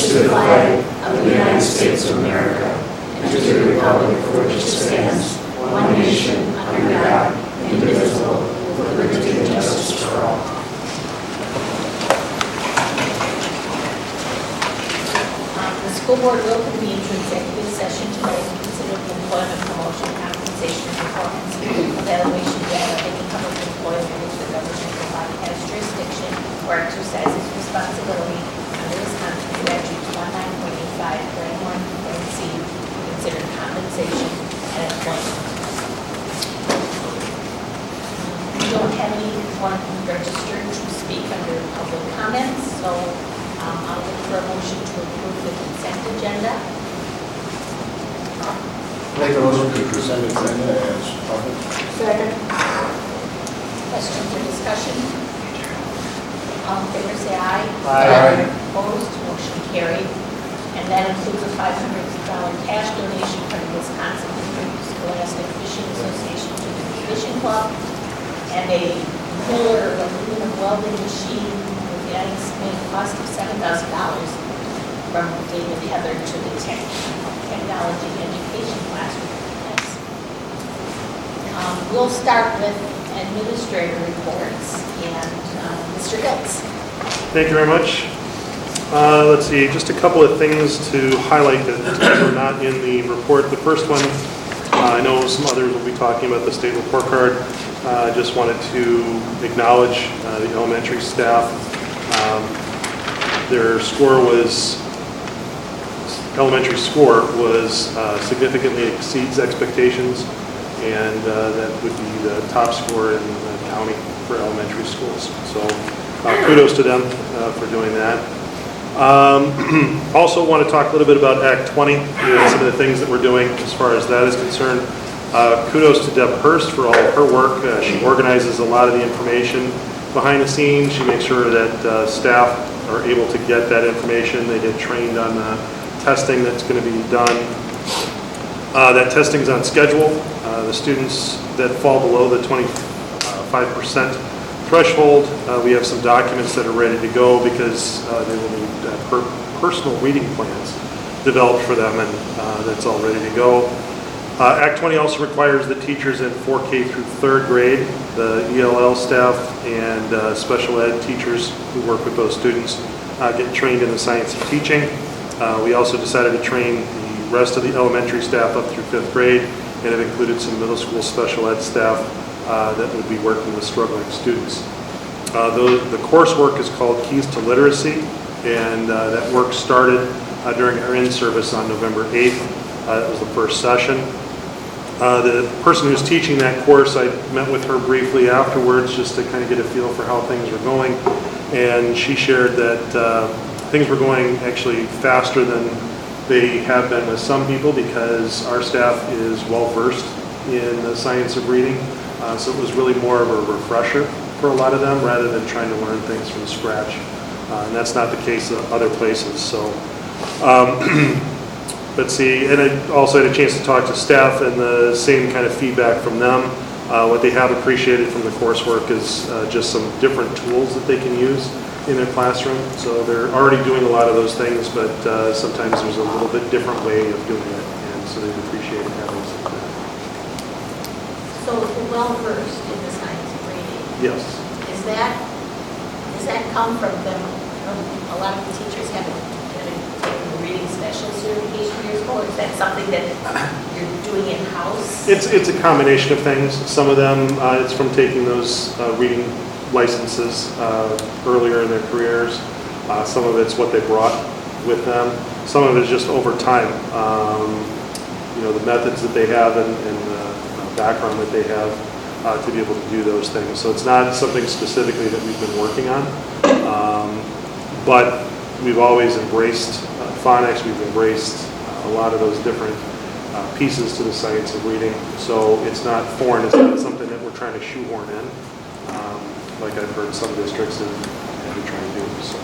to the flag of the United States of America and to the republic for which it stands, one nation, under God, indivisible, with liberty and justice for all. The school board will convene to executive session today to consider the employment, promotion, compensation, performance, evaluation data of any public employee in which the governmental body has jurisdiction or exercises responsibility under Wisconsin statute 19.85(1)(c) to consider compensation and employment. We don't have anyone registered to speak under public comments, so I'll look for a motion to approve the consent agenda. Make a motion to consent agenda as published. Second. Questions or discussion? All in favor say aye. Aye. Opposed, motion carried. And that includes a $500 cash donation from the Wisconsin Scholastic Fishing Association to the Fishing Club, and a Miller aluminum welding machine with the estimated cost of $7,000 from David Heather to the technology education classroom. We'll start with administrator reports and Mr. Hiltz. Thank you very much. Let's see, just a couple of things to highlight that are not in the report. The first one, I know some others will be talking about the state report card. I just wanted to acknowledge the elementary staff. Their score was, elementary score was significantly exceeds expectations, and that would be the top score in the county for elementary schools. So kudos to them for doing that. Also want to talk a little bit about Act 20 and some of the things that we're doing as far as that is concerned. Kudos to Deb Hurst for all of her work. She organizes a lot of the information behind the scenes. She makes sure that staff are able to get that information. They get trained on the testing that's going to be done. That testing is on schedule. The students that fall below the 25% threshold, we have some documents that are ready to go because they will need personal reading plans developed for them, and that's all ready to go. Act 20 also requires that teachers in 4K through 3rd grade, the ELL staff and special ed teachers who work with those students get trained in the science of teaching. We also decided to train the rest of the elementary staff up through 5th grade, and have included some middle school special ed staff that would be working with struggling students. The coursework is called Keys to Literacy, and that work started during our in-service on November 8th. That was the first session. The person who's teaching that course, I met with her briefly afterwards just to kind of get a feel for how things were going, and she shared that things were going actually faster than they have been with some people because our staff is well versed in the science of reading, so it was really more of a refresher for a lot of them rather than trying to learn things from scratch, and that's not the case at other places. So let's see, and I also had a chance to talk to staff and the same kind of feedback from them. What they have appreciated from the coursework is just some different tools that they can use in their classroom. So they're already doing a lot of those things, but sometimes there's a little bit different way of doing it, and so they've appreciated having something like that. So well versed in the science of reading. Yes. Does that come from them? A lot of the teachers haven't taken the reading special certification years ago, or is that something that you're doing in-house? It's a combination of things. Some of them, it's from taking those reading licenses earlier in their careers. Some of it's what they brought with them. Some of it is just over time. The methods that they have and the background that they have to be able to do those things. So it's not something specifically that we've been working on, but we've always embraced phonics. We've embraced a lot of those different pieces to the science of reading. So it's not foreign. It's not something that we're trying to shoehorn in, like I've heard some districts have been trying to do. So.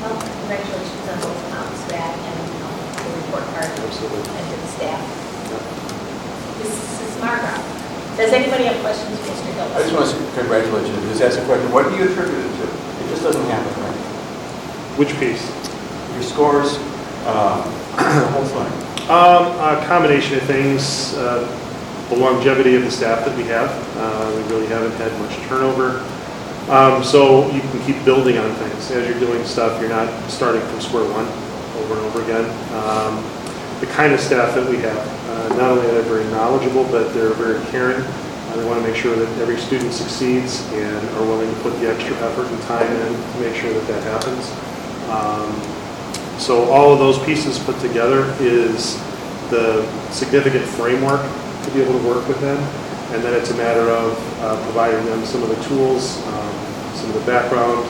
Well, congratulations on both Tom's back and the report card. Absolutely. And to the staff. Yep. This is Margaret. Does anybody have questions for Mr. Hill? I just want to congratulate you. Just ask a question. What do you attribute it to? It just doesn't happen, right? Which piece? Your scores, the whole thing. A combination of things, the longevity of the staff that we have. We really haven't had much turnover. So you can keep building on things. As you're doing stuff, you're not starting from square one over and over again. The kind of staff that we have, not only are they very knowledgeable, but they're very caring. They want to make sure that every student succeeds and are willing to put the extra effort and time in to make sure that that happens. So all of those pieces put together is the significant framework to be able to work with them. And then it's a matter of providing them some of the tools, some of the background.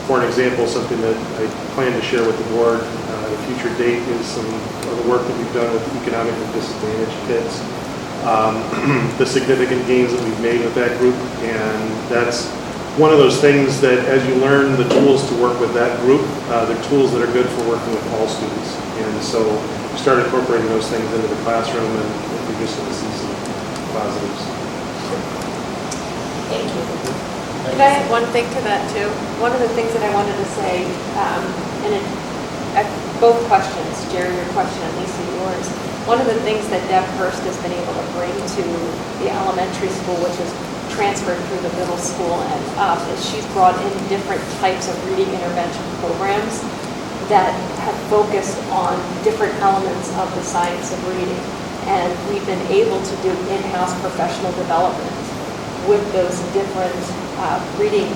For an example, something that I plan to share with the board at a future date is some of the work that we've done with economically disadvantaged kids. The significant gains that we've made with that group, and that's one of those things that as you learn the tools to work with that group, they're tools that are good for working with all students. And so we started incorporating those things into the classroom, and we're just going to see some positives. Thank you. Can I add one thing to that too? One of the things that I wanted to say, both questions, Jerry, your question, and Lisa, yours. One of the things that Deb Hurst has been able to bring to the elementary school, which is transferred through the middle school and up, is she's brought in different types of reading intervention programs that have focused on different elements of the science of reading. And we've been able to do in-house professional development with those different reading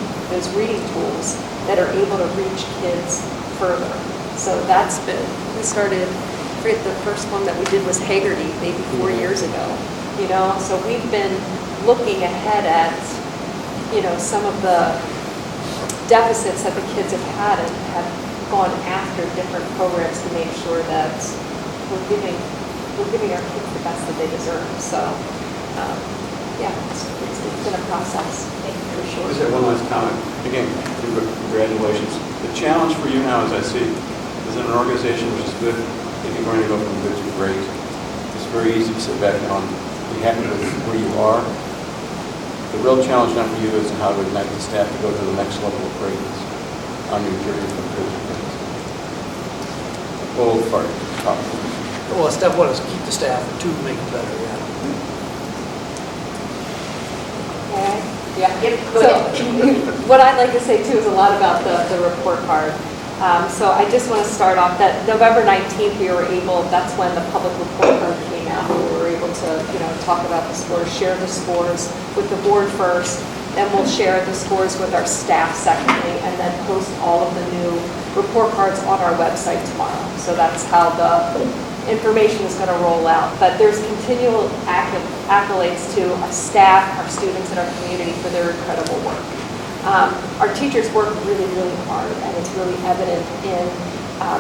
tools that are able to reach kids further. So that's been, we started, I forget the first one that we did was Haggerty, maybe 4 years ago. So we've been looking ahead at, some of the deficits that the kids have had and have gone after different programs to make sure that we're giving our kids the best that they deserve. So, it's been a process, for sure. Just have one last comment. Again, congratulations. The challenge for you now, as I see, is in an organization which is good, if you're going to go from good to great, it's very easy to sit back and be happy with where you are. The real challenge now for you is how to ignite the staff to go to the next level of greatness on your journey from good to great. Well, Well, step one is keep the staff, and two, make it better, yeah. Okay. Yeah. Yep, go So ahead. what I'd like to say too is a lot about the report card. So I just want to start off that November 19th that's when the public report card came out. We were able to, talk about the scores, share the scores with the board first, then we'll share the scores with our staff secondly, and then post all of the new report cards on our website tomorrow. So that's how the information is going to roll out. But there's continual accolades to our staff, our students, and our community for their incredible work. Our teachers work really, really hard, and it's really evident in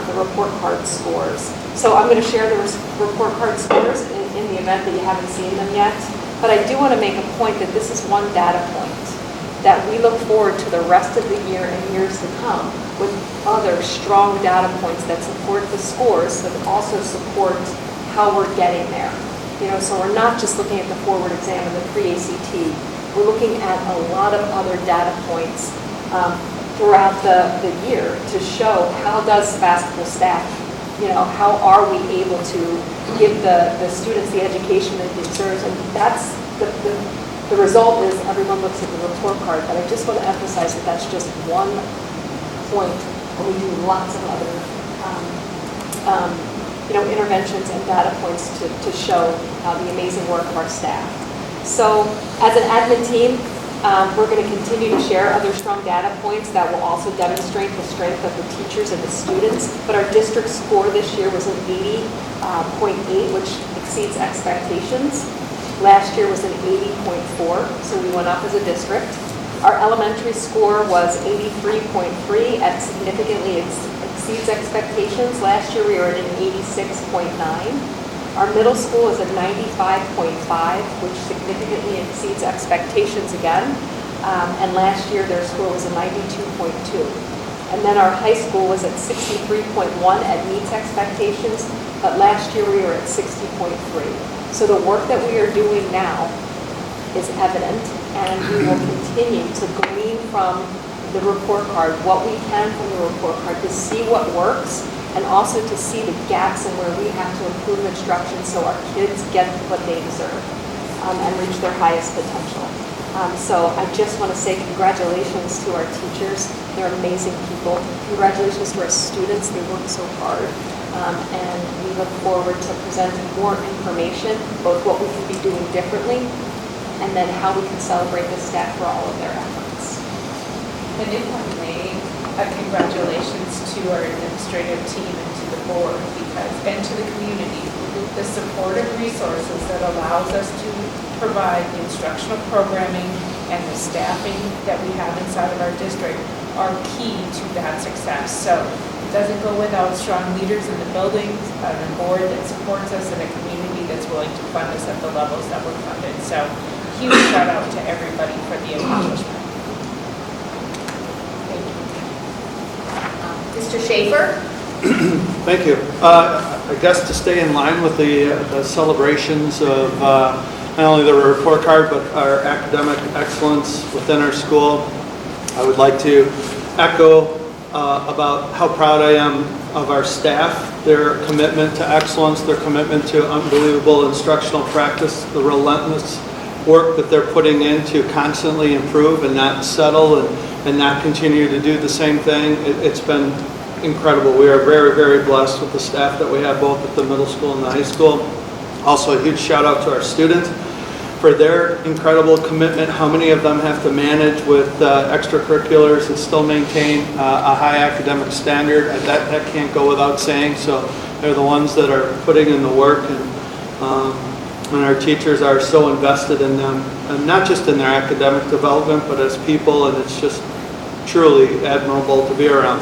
the report card scores. So I'm going to share the report card scores in the event that you haven't seen them yet. But I do want to make a point that this is one data point that we look forward to the rest of the year and years to come with other strong data points that support the scores, but also support how we're getting there. So we're not just looking at the forward exam and the pre-ACT. We're looking at a lot of other data points throughout the year to show how does Sevastopol staff, how are we able to give the students the education that they deserve. And that's the result is everyone looks at the report card, but I just want to emphasize that that's just one point, and we do lots of other interventions and data points to show the amazing work of our staff. So as an admin team, we're going to continue to share other strong data points that will also demonstrate the strength of the teachers and the students. But our district score this year was an 80.8, which exceeds expectations. Last year was an 80.4, so we went up as a district. Our elementary score was 83.3, and significantly exceeds expectations. Last year we were at an 86.9. Our middle school is a 95.5, which significantly exceeds expectations again. And last year their score was a 92.2. And then our high school was at 63.1 and meets expectations, but last year we were at 60.3. So the work that we are doing now is evident, and we will continue to glean from the report card, what we can from the report card, to see what works, and also to see the gaps in where we have to improve instruction so our kids get what they deserve and reach their highest potential. So I just want to say congratulations to our teachers. They're amazing people. Congratulations to our students. They work so hard. And we look forward to presenting more information, both what we can be doing differently and then how we can celebrate the staff for all of their efforts. And if I may, congratulations to our administrative team and to the board and to the community. The supportive resources that allows us to provide the instructional programming and the staffing that we have inside of our district are key to that success. So it doesn't go without strong leaders in the buildings, a board that supports us, and a community that's willing to fund us at the levels that we're funded. So huge shout out to everybody for the accomplishment. Thank you. Mr. Schaefer? Thank you. I guess to stay in line with the celebrations of not only the report card, but our academic excellence within our school, I would like to echo about how proud I am of our staff, their commitment to excellence, their commitment to unbelievable instructional practice, the relentless work that they're putting in to constantly improve and not settle and not continue to do the same thing. It's been incredible. We are very, very blessed with the staff that we have both at the middle school and the high school. Also a huge shout out to our students for their incredible commitment. How many of them have to manage with extracurriculars and still maintain a high academic standard? That can't go without saying. So they're the ones that are putting in the work, and our teachers are so invested in them, and not just in their academic development, but as people, and it's just truly admirable to be around.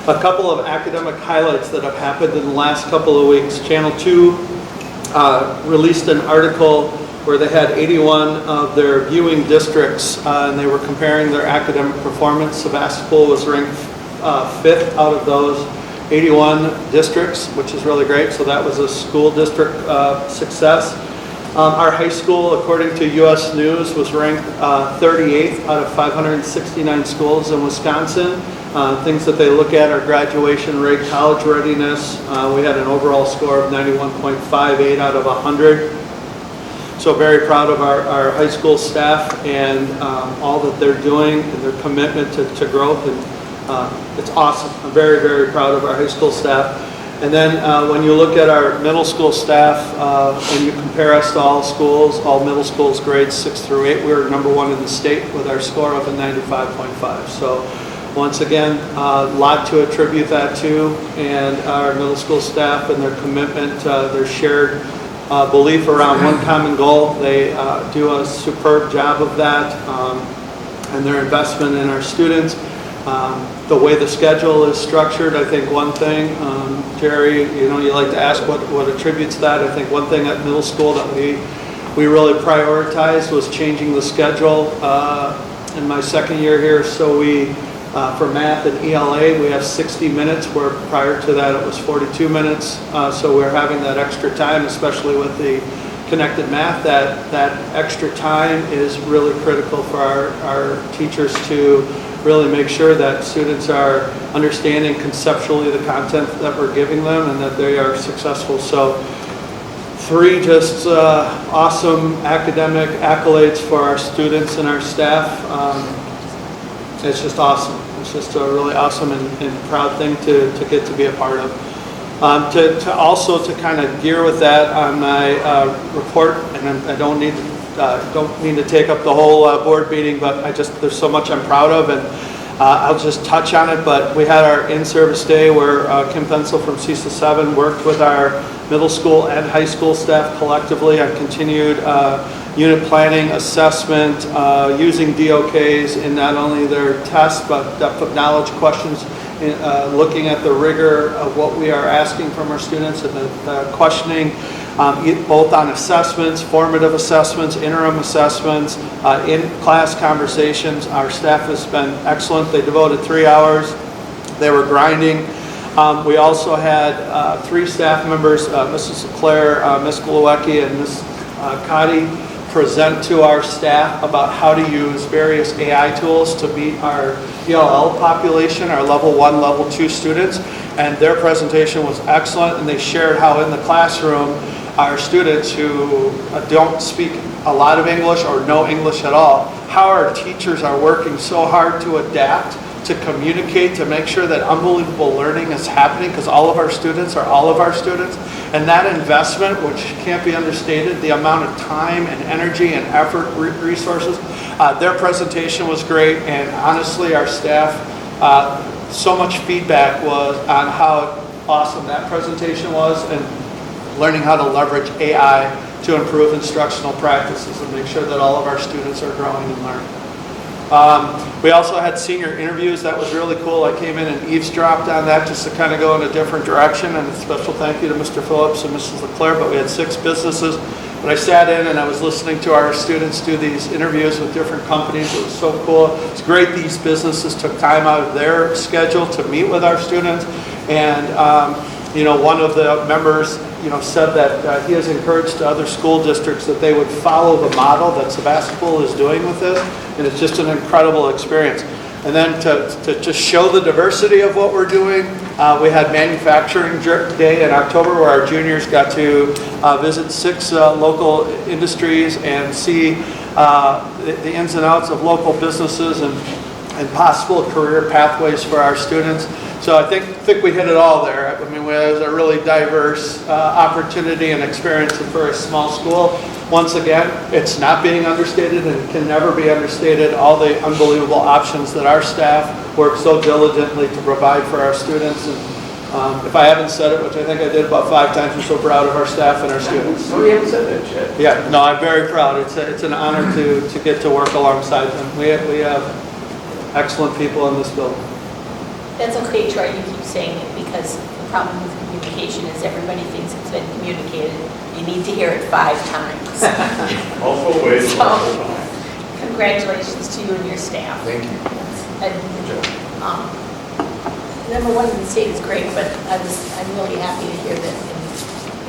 A couple of academic highlights that have happened in the last couple of weeks. Channel 2 released an article where they had 81 of their viewing districts, and they were comparing their academic performance. Sevastopol was ranked 5th out of those 81 districts, which is really great. So that was a school district success. Our high school, according to U.S. News, was ranked 38th out of 569 schools in Wisconsin. Things that they look at are graduation rate, college readiness. We had an overall score of 91.58 out of 100. So very proud of our high school staff and all that they're doing and their commitment to growth. And it's awesome. I'm very, very proud of our high school staff. And then when you look at our middle school staff and you compare us to all schools, all middle schools grades 6 through 8, we're #1 in the state with our score of a 95.5. So once again, a lot to attribute that to, and our middle school staff and their commitment, their shared belief around one common goal. They do a superb job of that, and their investment in our students. The way the schedule is structured, I think one thing, Jerry, you like to ask what attributes that. I think one thing at middle school that we really prioritized was changing the schedule in my second year here. So we, for math and ELA, we have 60 minutes, where prior to that it was 42 minutes. So we're having that extra time, especially with the connected math. That extra time is really critical for our teachers to really make sure that students are understanding conceptually the content that we're giving them and that they are successful. So 3 just awesome academic accolades for our students and our staff. It's just awesome. It's just a really awesome and proud thing to get to be a part of. To also kind of gear with that on my report, and I don't mean to take up the whole board meeting, but there's so much I'm proud of, and I'll just touch on it. But we had our in-service day where Kim Pencil from CISA 7 worked with our middle school and high school staff collectively on continued unit planning, assessment, using DOKs in not only their tests but depth of knowledge questions, looking at the rigor of what we are asking from our students and the questioning, both on assessments, formative assessments, interim assessments, in-class conversations. Our staff has been excellent. They devoted 3 hours. They were grinding. We also had 3 staff members, Mrs. Claire, Ms. Glowacki, and Ms. Cotty, present to our staff about how to use various AI tools to meet our ELL population, our level 1, level 2 students. And their presentation was excellent, and they shared how in the classroom, our students who don't speak a lot of English or no English at all, how our teachers are working so hard to adapt, to communicate, to make sure that unbelievable learning is happening, because all of our students are all of our students. And that investment, which can't be understated, the amount of time and energy and effort, resources, their presentation was great. And honestly, our staff, so much feedback was on how awesome that presentation was, and learning how to leverage AI to improve instructional practices and make sure that all of our students are growing and learning. We also had senior interviews. That was really cool. I came in and eavesdropped on that just to kind of go in a different direction, and a special thank you to Mr. Phillips and Mrs. LeClaire. But we had 6 businesses. But I sat in and I was listening to our students do these interviews with different companies. It was so cool. It's great these businesses took time out of their schedule to meet with our students. And one of the members said that he has encouraged other school districts that they would follow the model that Sevastopol is doing with this, and it's just an incredible experience. And then to just show the diversity of what we're doing, we had Manufacturing Day in October where our juniors got to visit 6 local industries and see the ins and outs of local businesses and possible career pathways for our students. So I think we hit it all there. I mean, it was a really diverse opportunity and experience for a small school. Once again, it's not being understated and can never be understated, all the unbelievable options that our staff work so diligently to provide for our students. And if I haven't said it, which I think I did about 5 times, I'm so proud of our staff and our students. No, you haven't said that yet. Yeah, no, I'm very proud. It's an honor to get to work alongside them. We have excellent people in this building. That's okay, Troy, you keep saying it, because the problem with communication is everybody thinks it's been communicated. You need to hear it 5 times. Also ways. So, congratulations to you and your staff. Thank you. And, number 1 in the state is great, but I'm really happy to hear that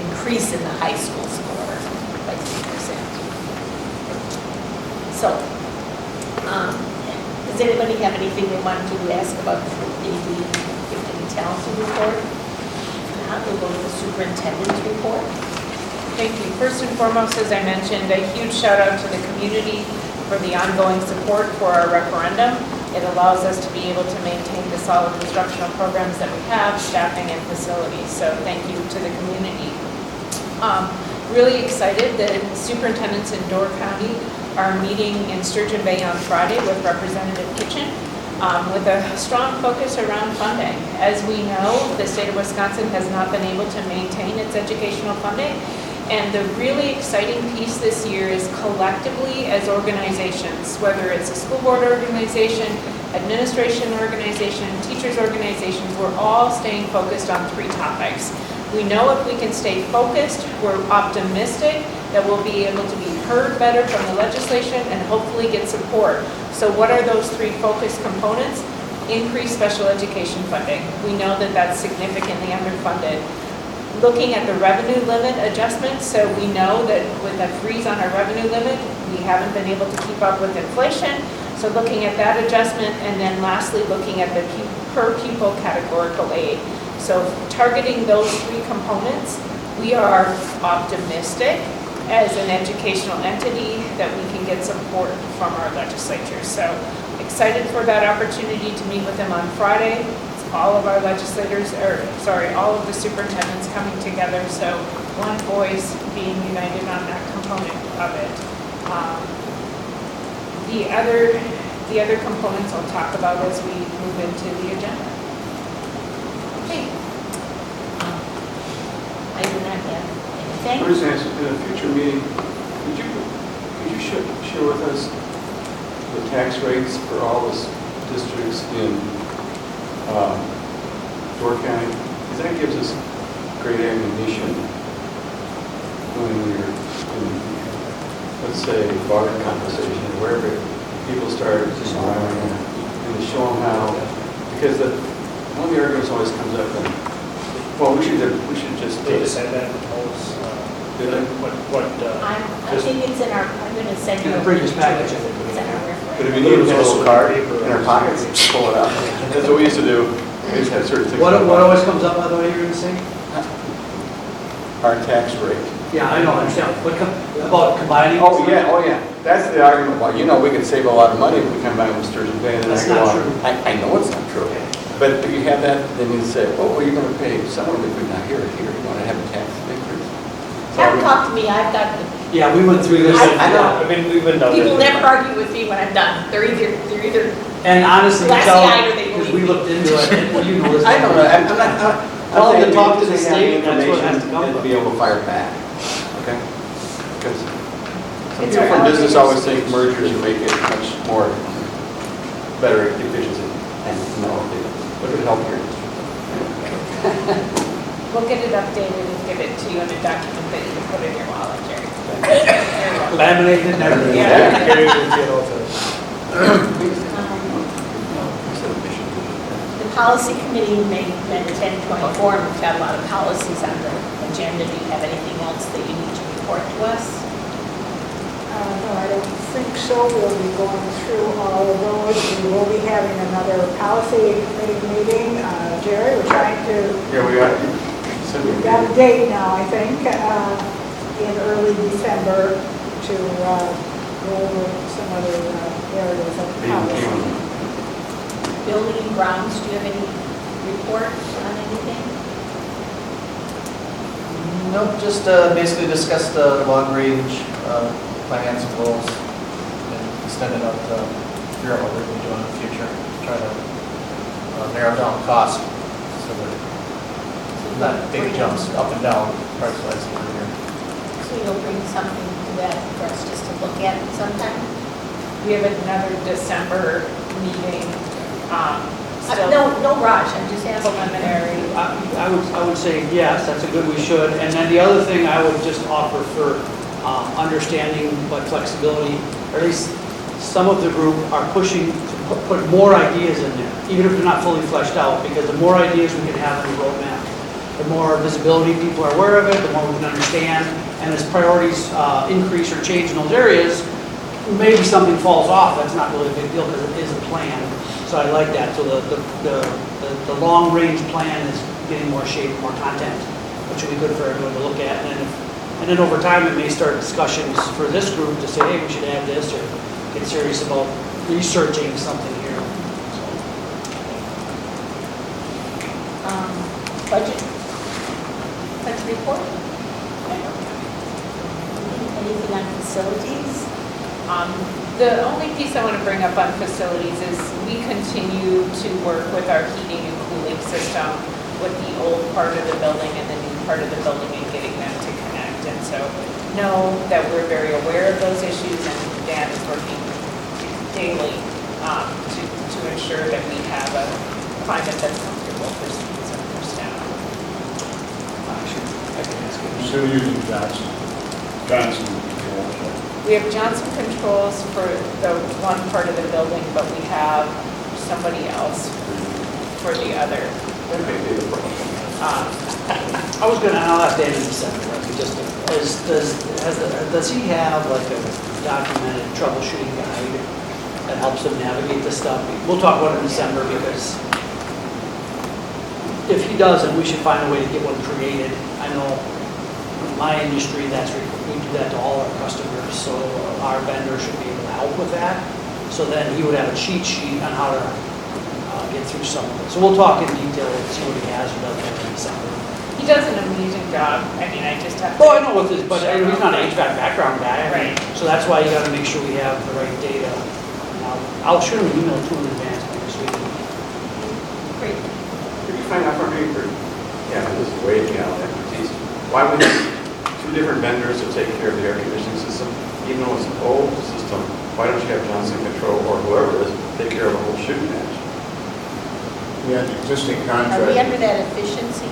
increase in the high school score by 3%. So, does anybody have anything they want to ask about the gifted and talented report? If not, we'll go to the superintendent's report. Thank you. First and foremost, as I mentioned, a huge shout out to the community for the ongoing support for our referendum. It allows us to be able to maintain the solid instructional programs that we have, staffing and facilities. So thank you to the community. Really excited that superintendents in Door County are meeting in Sturgeon Bay on Friday with Representative Kitchen with a strong focus around funding. As we know, the state of Wisconsin has not been able to maintain its educational funding. And the really exciting piece this year is collectively as organizations, whether it's a school board organization, administration organization, teachers organizations, we're all staying focused on 3 topics. We know if we can stay focused, we're optimistic that we'll be able to be heard better from the legislation and hopefully get support. So what are those 3 focus components? Increased special education funding. We know that that's significantly underfunded. Looking at the revenue limit adjustments, so we know that with a freeze on our revenue limit, we haven't been able to keep up with inflation. So looking at that adjustment, and then lastly, looking at the per pupil categorical aid. So targeting those 3 components, we are optimistic as an educational entity that we can get support from our legislature. So excited for that opportunity to meet with them on Friday. It's all of our legislators, all of the superintendents coming together. So one voice being united on that component of it. The other components I'll talk about as we move into the agenda. Okay. I do not have anything. I was going to ask, in a future meeting, could you share with us the tax rates for all the districts in Door County? Because that gives us great ammunition when we're in, let's say, barter conversation or wherever people start smiling and to show them how, because one of the arguments always comes up and, well, we should just They just had that in the polls. Did I? I think it's in our, I'm gonna send you. In the previous package, I think. It's in our reference. But if you need to get a little card in our pockets, just pull it out. That's what we used to do. We used to have certain things. What always comes up, by the way, you're going to say? Our tax rate. Yeah, I know, I understand. About combining? Oh, yeah. That's the argument. Well, we could save a lot of money if we combine with Sturgeon Bay. And then That's I go not on. true. I know it's not true. But if you have that, then you say, oh, well, you're going to pay someone if we're not here. You want to have a tax increase. Have talked to me, I've got the, Yeah, we went through this. I know. I mean, we've been done. people never argue with me when I'm done. They're either, And honestly, Glassy-eyed or they because believe we looked into it, and you know this. I don't know. I'm not. Tell them to saying talk to we the just have state, that's what has to information come and from. be able to fire back. Okay? Because some It's people our from business allocated always think mergers make it much more better efficiency. And no, look at healthcare. We'll get it updated and give it to you in a document that you can put in your wallet, Jerry. Laminated and everything. Yeah. Carry it, you know, to- the policy committee made 1024, and we've got a lot of policies on the agenda. Do you have anything else that you need to report to us? No, I don't think so. We'll be going through all of those. We will be having another policy committee meeting. Jerry, we're trying to, Yeah, we got. we've got a date now, I think, in early December to go over some other areas of policy. Building and grounds, do you have any reports on anything? Nope, just basically discuss the long-range plans and goals and extend it out to figure out what we're going to be doing in the future. Try to narrow down costs so that not big jumps up and down price-wise every year. So you'll bring something to that for us just to look at sometime? We have another December meeting. Still No rush, I'm just asking. preliminary. I would say, yes, that's a good, we should. And then the other thing I would just offer for understanding but flexibility, or at least some of the group are pushing to put more ideas in there, even if they're not fully fleshed out, because the more ideas we can have in the roadmap, the more visibility people are aware of it, the more we can understand, and as priorities increase or change in those areas, maybe something falls off, that's not really a big deal because it is a plan. So I like that. So the long-range plan is getting more shape, more content, which will be good for everyone to look at. And then over time, it may start discussions for this group to say, hey, we should add this, or get serious about researching something here. Budget report? Anything on facilities? The only piece I want to bring up on facilities is we continue to work with our heating and cooling system with the old part of the building and the new part of the building and getting them to connect. And so know that we're very aware of those issues, and Dan is working daily to ensure that we have a climate that's comfortable for students and for staff. You're still using Johnson controls. We have Johnson Controls for the one part of the building, but we have somebody else for the other. I'll ask Dan in a second, just, does he have like a documented troubleshooting guide that helps him navigate this stuff? We'll talk about it in December, because if he doesn't, we should find a way to get one created. I know in my industry, we do that to all our customers, so our vendor should be able to help with that. So then he would have a cheat sheet on how to get through some of it. So we'll talk in detail and see what he has or doesn't have in December. He does an amazing job. I mean, I just have to. Oh, I know with this, but he's not an HVAC background guy. Right. So that's why you gotta make sure we have the right data. I'll shoot him an email to him in advance next week. Great. Could you find out for me, this is way beyond expertise, why would two different vendors to take care of the air conditioning system, even though it's an old system, why don't you have Johnson Control or whoever it is take care of the whole shooting match? We had an existing contract. Are we under that energy efficiency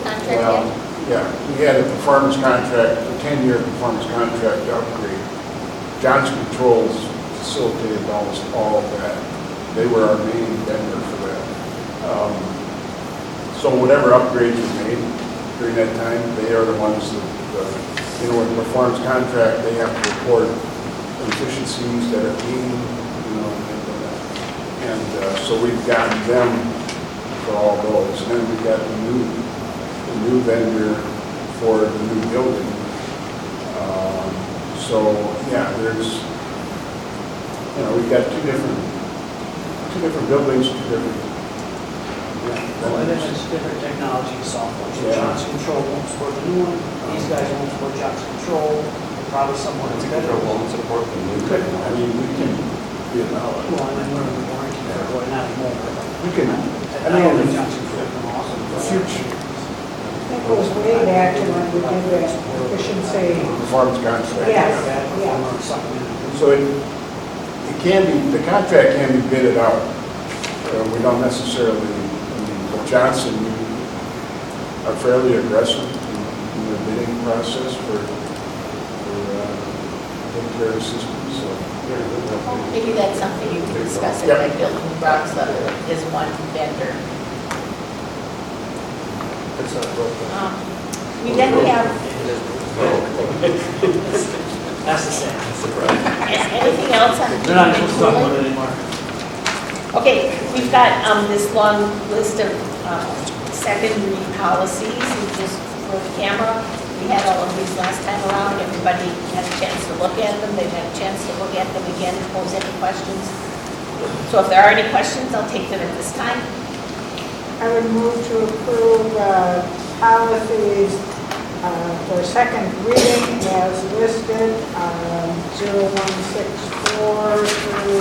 contract Well, yet? yeah, we had a performance contract, a 10-year performance contract to upgrade. Johnson Controls facilitated almost all of that. They were our main vendor for that. So whatever upgrades we made, during that time. They are the ones that, with the performance contract, they have to report efficiencies that are being, so we've gotten them for all those. And then we've got the new vendor for the new building. So, yeah, there's, we've got two different buildings, two different, Well, and then it's different technology and software. So Yeah. Johnson Control won't support the new one, these guys won't support Johnson Control, and probably someone It's a better. control won't support the new I technology. mean, we can be allowed. Well, and then we're in the warranty, or not anymore. We can, I don't think Johnson Control is awesome. the future That goes way back to when we did that efficiency. performance contract. Yes, Yeah. yeah. Or something. So it can be, the contract can be bidded out. We don't necessarily, but Johnson are fairly aggressive in the bidding process for taking care of the system, so. Maybe that's something you can discuss at Yep. that building blocks of is one vendor. That's not broken. We then have, That's the same. anything else on? They're not supposed to talk about it anymore. Okay, we've got this long list of secondary policies, and just for the camera, we had all of these last time around, everybody had a chance to look at them, they've had a chance to look at them again, pose any questions. So if there are any questions, I'll take them at this time. I would move to approve policies for second reading as listed, 0164 through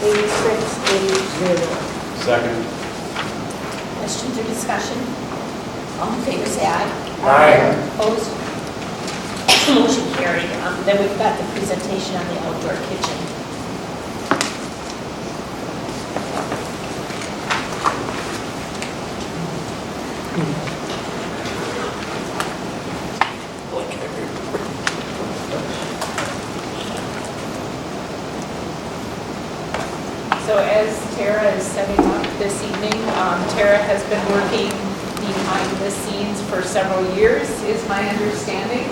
8680. Second. Questions or discussion? All in favor, say aye. Aye. Opposed? Motion carried. Then we've got the presentation on the outdoor kitchen. So as Tara is setting up this evening, Tara has been working behind the scenes for several years, is my understanding,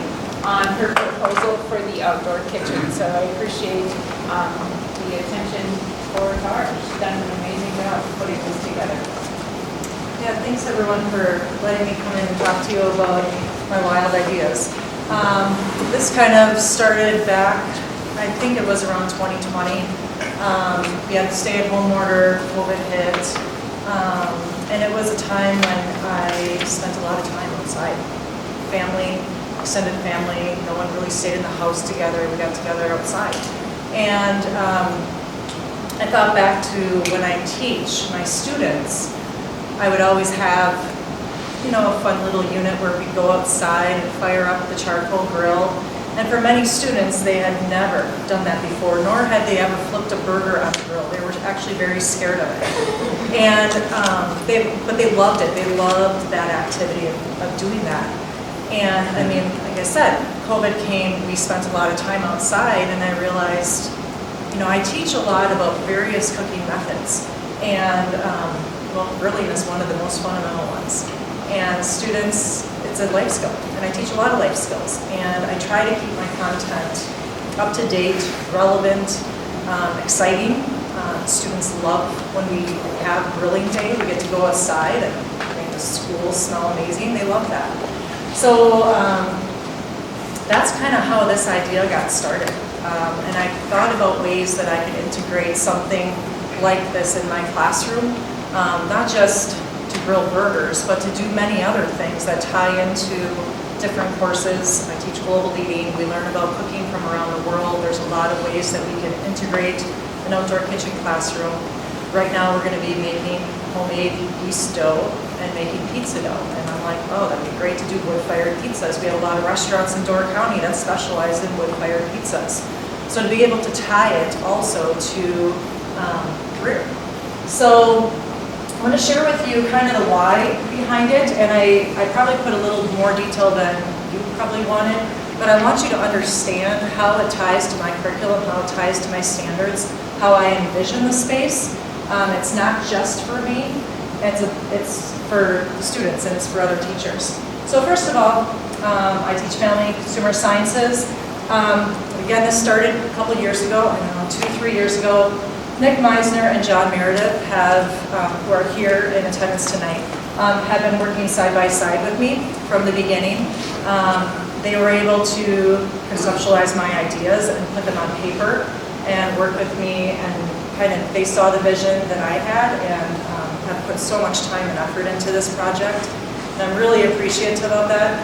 on her proposal for the outdoor kitchen. So I appreciate the attention for her. She's done an amazing job putting this together. Yeah, thanks everyone for letting me come in and talk to you about my wild ideas. This kind of started back, I think it was around 2020. We had the stay-at-home order, COVID hit, and it was a time when I spent a lot of time outside. Family, extended family, no one really stayed in the house together, we got together outside. And I thought back to when I teach my students, I would always have, a fun little unit where we'd go outside and fire up the charcoal grill. And for many students, they had never done that before, nor had they ever flipped a burger on the grill. They were actually very scared of it. And, but they loved it. They loved that activity of doing that. And I mean, like I said, COVID came, we spent a lot of time outside, and I realized, I teach a lot about various cooking methods. And, grilling is one of the most fundamental ones. And students, it's a life skill, and I teach a lot of life skills. And I try to keep my content up to date, relevant, exciting. Students love when we have grilling day. We get to go outside and make the school smell amazing. They love that. So that's kind of how this idea got started. And I thought about ways that I could integrate something like this in my classroom, not just to grill burgers, but to do many other things that tie into different courses. I teach global eating. We learn about cooking from around the world. There's a lot of ways that we can integrate an outdoor kitchen classroom. Right now we're going to be making homemade yeast dough and making pizza dough. And I'm like, oh, that'd be great to do wood-fired pizzas. We have a lot of restaurants in Door County that specialize in wood-fired pizzas. So to be able to tie it also to career. So I'm going to share with you kind of the why behind it, and I probably put a little more detail than you probably wanted, but I want you to understand how it ties to my curriculum, how it ties to my standards, how I envision the space. It's not just for me, it's for the students and it's for other teachers. So first of all, I teach family consumer sciences. Again, this started a couple years ago, I don't know, 2-3 years ago. Nick Meisner and John Meredith who are here in attendance tonight, have been working side by side with me from the beginning. They were able to conceptualize my ideas and put them on paper and work with me, and they saw the vision that I had and have put so much time and effort into this project. And I'm really appreciative of that.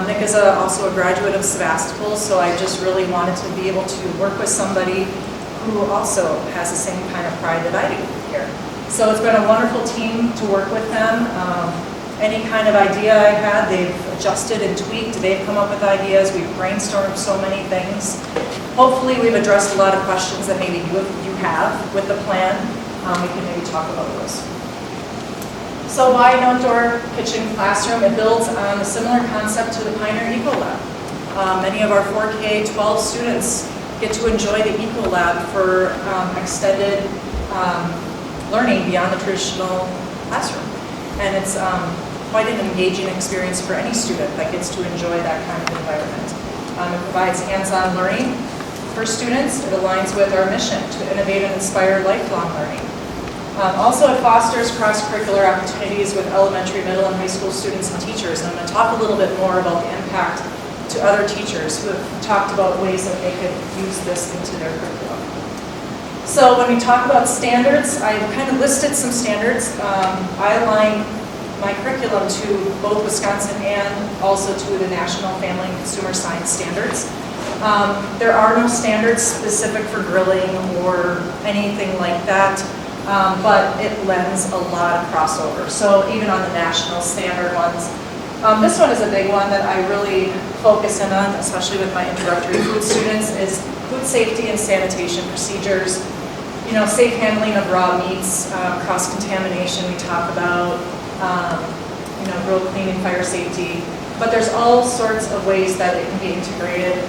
Nick is also a graduate of Sevastopol, so I just really wanted to be able to work with somebody who also has the same kind of pride that I do here. So it's been a wonderful team to work with them. Any kind of idea I had, they've adjusted and tweaked. They've come up with ideas. We've brainstormed so many things. Hopefully we've addressed a lot of questions that maybe you have with the plan. We can maybe talk about those. So why an outdoor kitchen classroom? It builds on a similar concept to the Pioneer Eco Lab. Many of our 4K-12 students get to enjoy the Eco Lab for extended learning beyond the traditional classroom. And it's quite an engaging experience for any student that gets to enjoy that kind of environment. It provides hands-on learning for students. It aligns with our mission to innovate and inspire lifelong learning. Also, it fosters cross-curricular opportunities with elementary, middle, and high school students and teachers. And I'm going to talk a little bit more about the impact to other teachers who have talked about ways that they could use this into their curriculum. So when we talk about standards, I kind of listed some standards. I align my curriculum to both Wisconsin and also to the National Family and Consumer Science Standards. There are no standards specific for grilling or anything like that. But it lends a lot of crossover. So even on the national standard ones, this one is a big one that I really focus in on, especially with my introductory food students, is food safety and sanitation procedures. You know, safe handling of raw meats, cross-contamination we talk about, you know, grill cleaning, fire safety. But there's all sorts of ways that it can be integrated.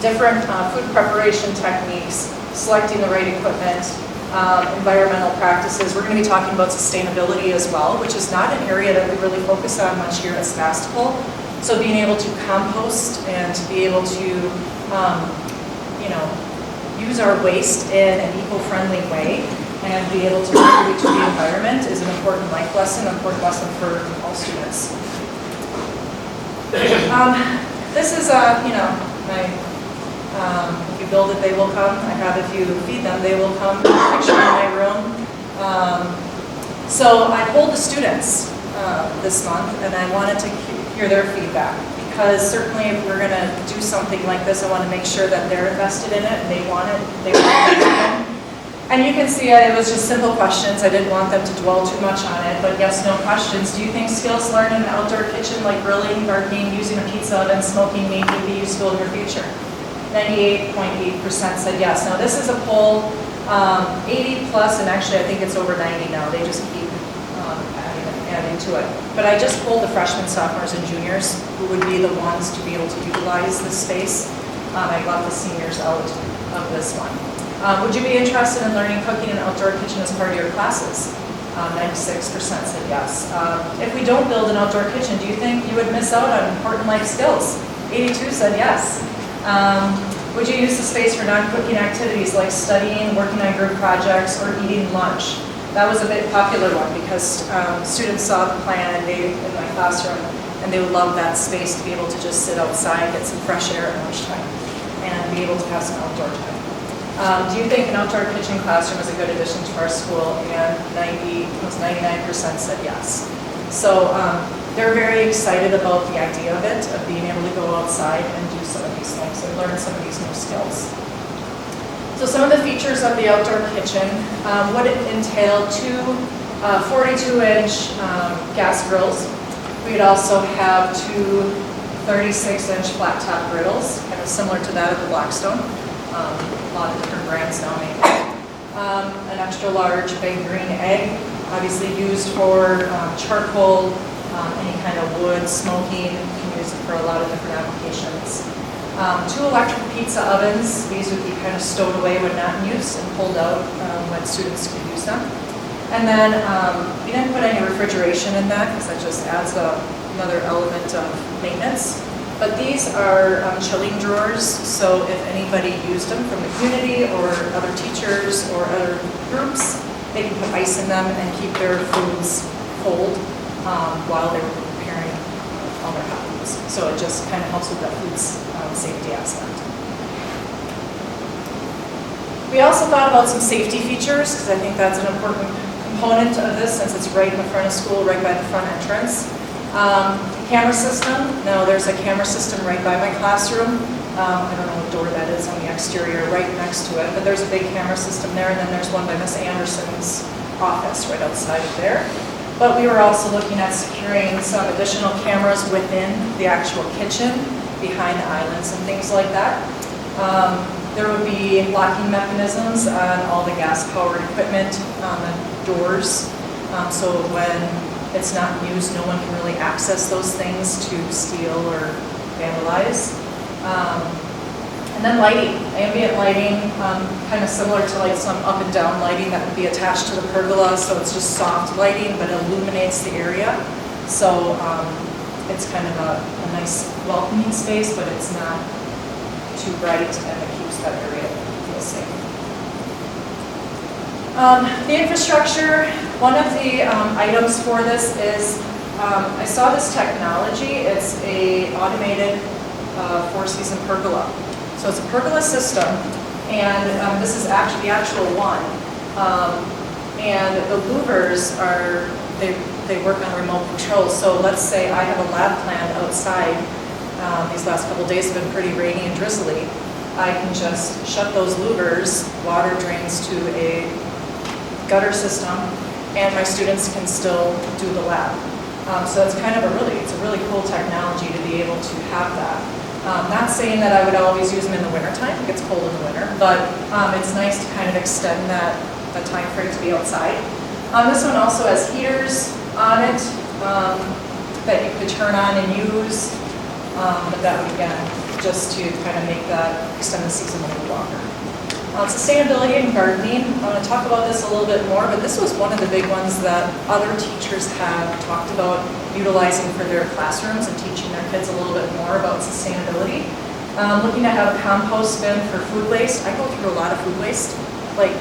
Different food preparation techniques, selecting the right equipment, environmental practices. We're going to be talking about sustainability as well, which is not an area that we really focus on much here at Sevastopol. So being able to compost and to be able to, you know, use our waste in an eco-friendly way and be able to contribute to the environment is an important life lesson, an important lesson for all students. This is, you know, my if you build it, they will come. I have, if you feed them, they will come. Picture in my room. So I polled the students this month, and I wanted to hear their feedback, because certainly if we're going to do something like this, I want to make sure that they're invested in it and they want it. They want it to happen. And you can see it was just simple questions. I didn't want them to dwell too much on it, but yes, no questions. Do you think skills learned in an outdoor kitchen like grilling, gardening, using a pizza oven, smoking meat would be useful in your future? 98.8% said yes. Now this is a poll, 80 plus, and actually I think it's over 90 now. They just keep adding to it. But I just polled the freshmen, sophomores, and juniors who would be the ones to be able to utilize this space. I left the seniors out of this one. Would you be interested in learning cooking in an outdoor kitchen as part of your classes? 96% said yes. If we don't build an outdoor kitchen, do you think you would miss out on important life skills? 82 said yes. Would you use the space for non-cooking activities like studying, working on group projects, or eating lunch? That was a bit popular one because students saw the plan and in my classroom, and they would love that space to be able to just sit outside, get some fresh air at lunchtime, and be able to have some outdoor time. Do you think an outdoor kitchen classroom is a good addition to our school? And almost 99% said yes. So they're very excited about the idea of it, of being able to go outside and do some of these things and learn some of these new skills. So some of the features of the outdoor kitchen would entail two 42-inch gas grills. We'd also have two 36-inch flat-top griddles, kind of similar to that of the Blackstone. A lot of different brands now make it. An extra large big green egg, obviously used for charcoal, any kind of wood, smoking. You can use it for a lot of different applications. Two electric pizza ovens. These would be kind of stowed away when not in use and pulled out when students could use them. And then we didn't put any refrigeration in that because that just adds a another element of maintenance. But these are chilling drawers, so if anybody used them from the community or other teachers or other groups, they can put ice in them and keep their foods cold while they were preparing all their hot foods. So it just kind of helps with that food safety aspect. We also thought about some safety features, because I think that's an important component of this, since it's right in the front of school, right by the front entrance. Camera system. Now there's a camera system right by my classroom. I don't know what door that is on the exterior, right next to it, but there's a big camera system there, and then there's one by Miss Anderson's office right outside of there. But we were also looking at securing some additional cameras within the actual kitchen, behind the islands and things like that. There would be locking mechanisms on all the gas-powered equipment on the doors, so when it's not used, no one can really access those things to steal or vandalize. And then lighting, ambient lighting, kind of similar to like some up and down lighting that would be attached to the pergola, so it's just soft lighting, but it illuminates the area. So it's kind of a nice welcoming space, but it's not too bright, and it keeps that area feel safe. The infrastructure, one of the items for this is, I saw this technology. It's a automated four-season pergola. So it's a pergola system, and this is actually the actual one. And the louvers are, they work on remote control. So let's say I have a lab plan outside. These last couple of days have been pretty rainy and drizzly. I can just shut those louvers, water drains to a gutter system, and my students can still do the lab. So it's kind of it's a really cool technology to be able to have that. Not saying that I would always use them in the wintertime, it gets cold in the winter, but it's nice to kind of extend that time frame to be outside. This one also has heaters on it that you could turn on and use, but that would, again, just to kind of make that extend the season a little longer. Sustainability and gardening, I'm going to talk about this a little bit more, but this was one of the big ones that other teachers have talked about utilizing for their classrooms and teaching their kids a little bit more about sustainability. Looking to have a compost bin for food waste. I go through a lot of food waste, like,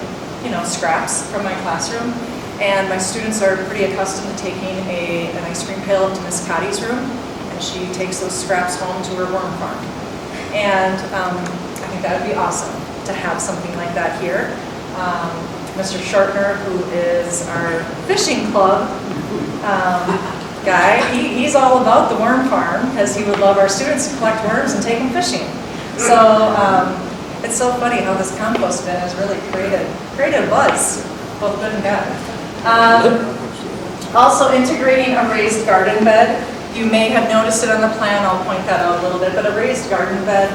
scraps from my classroom, and my students are pretty accustomed to taking an ice cream pail up to Miss Cotty's room, and she takes those scraps home to her worm farm. And I think that would be awesome to have something like that here. Mr. Shortner, who is our fishing club guy, he's all about the worm farm, because he would love our students to collect worms and take them fishing. So it's so funny how this compost bin has really created a buzz, both good and bad. Also integrating a raised garden bed. You may have noticed it on the plan, I'll point that out a little bit, but a raised garden bed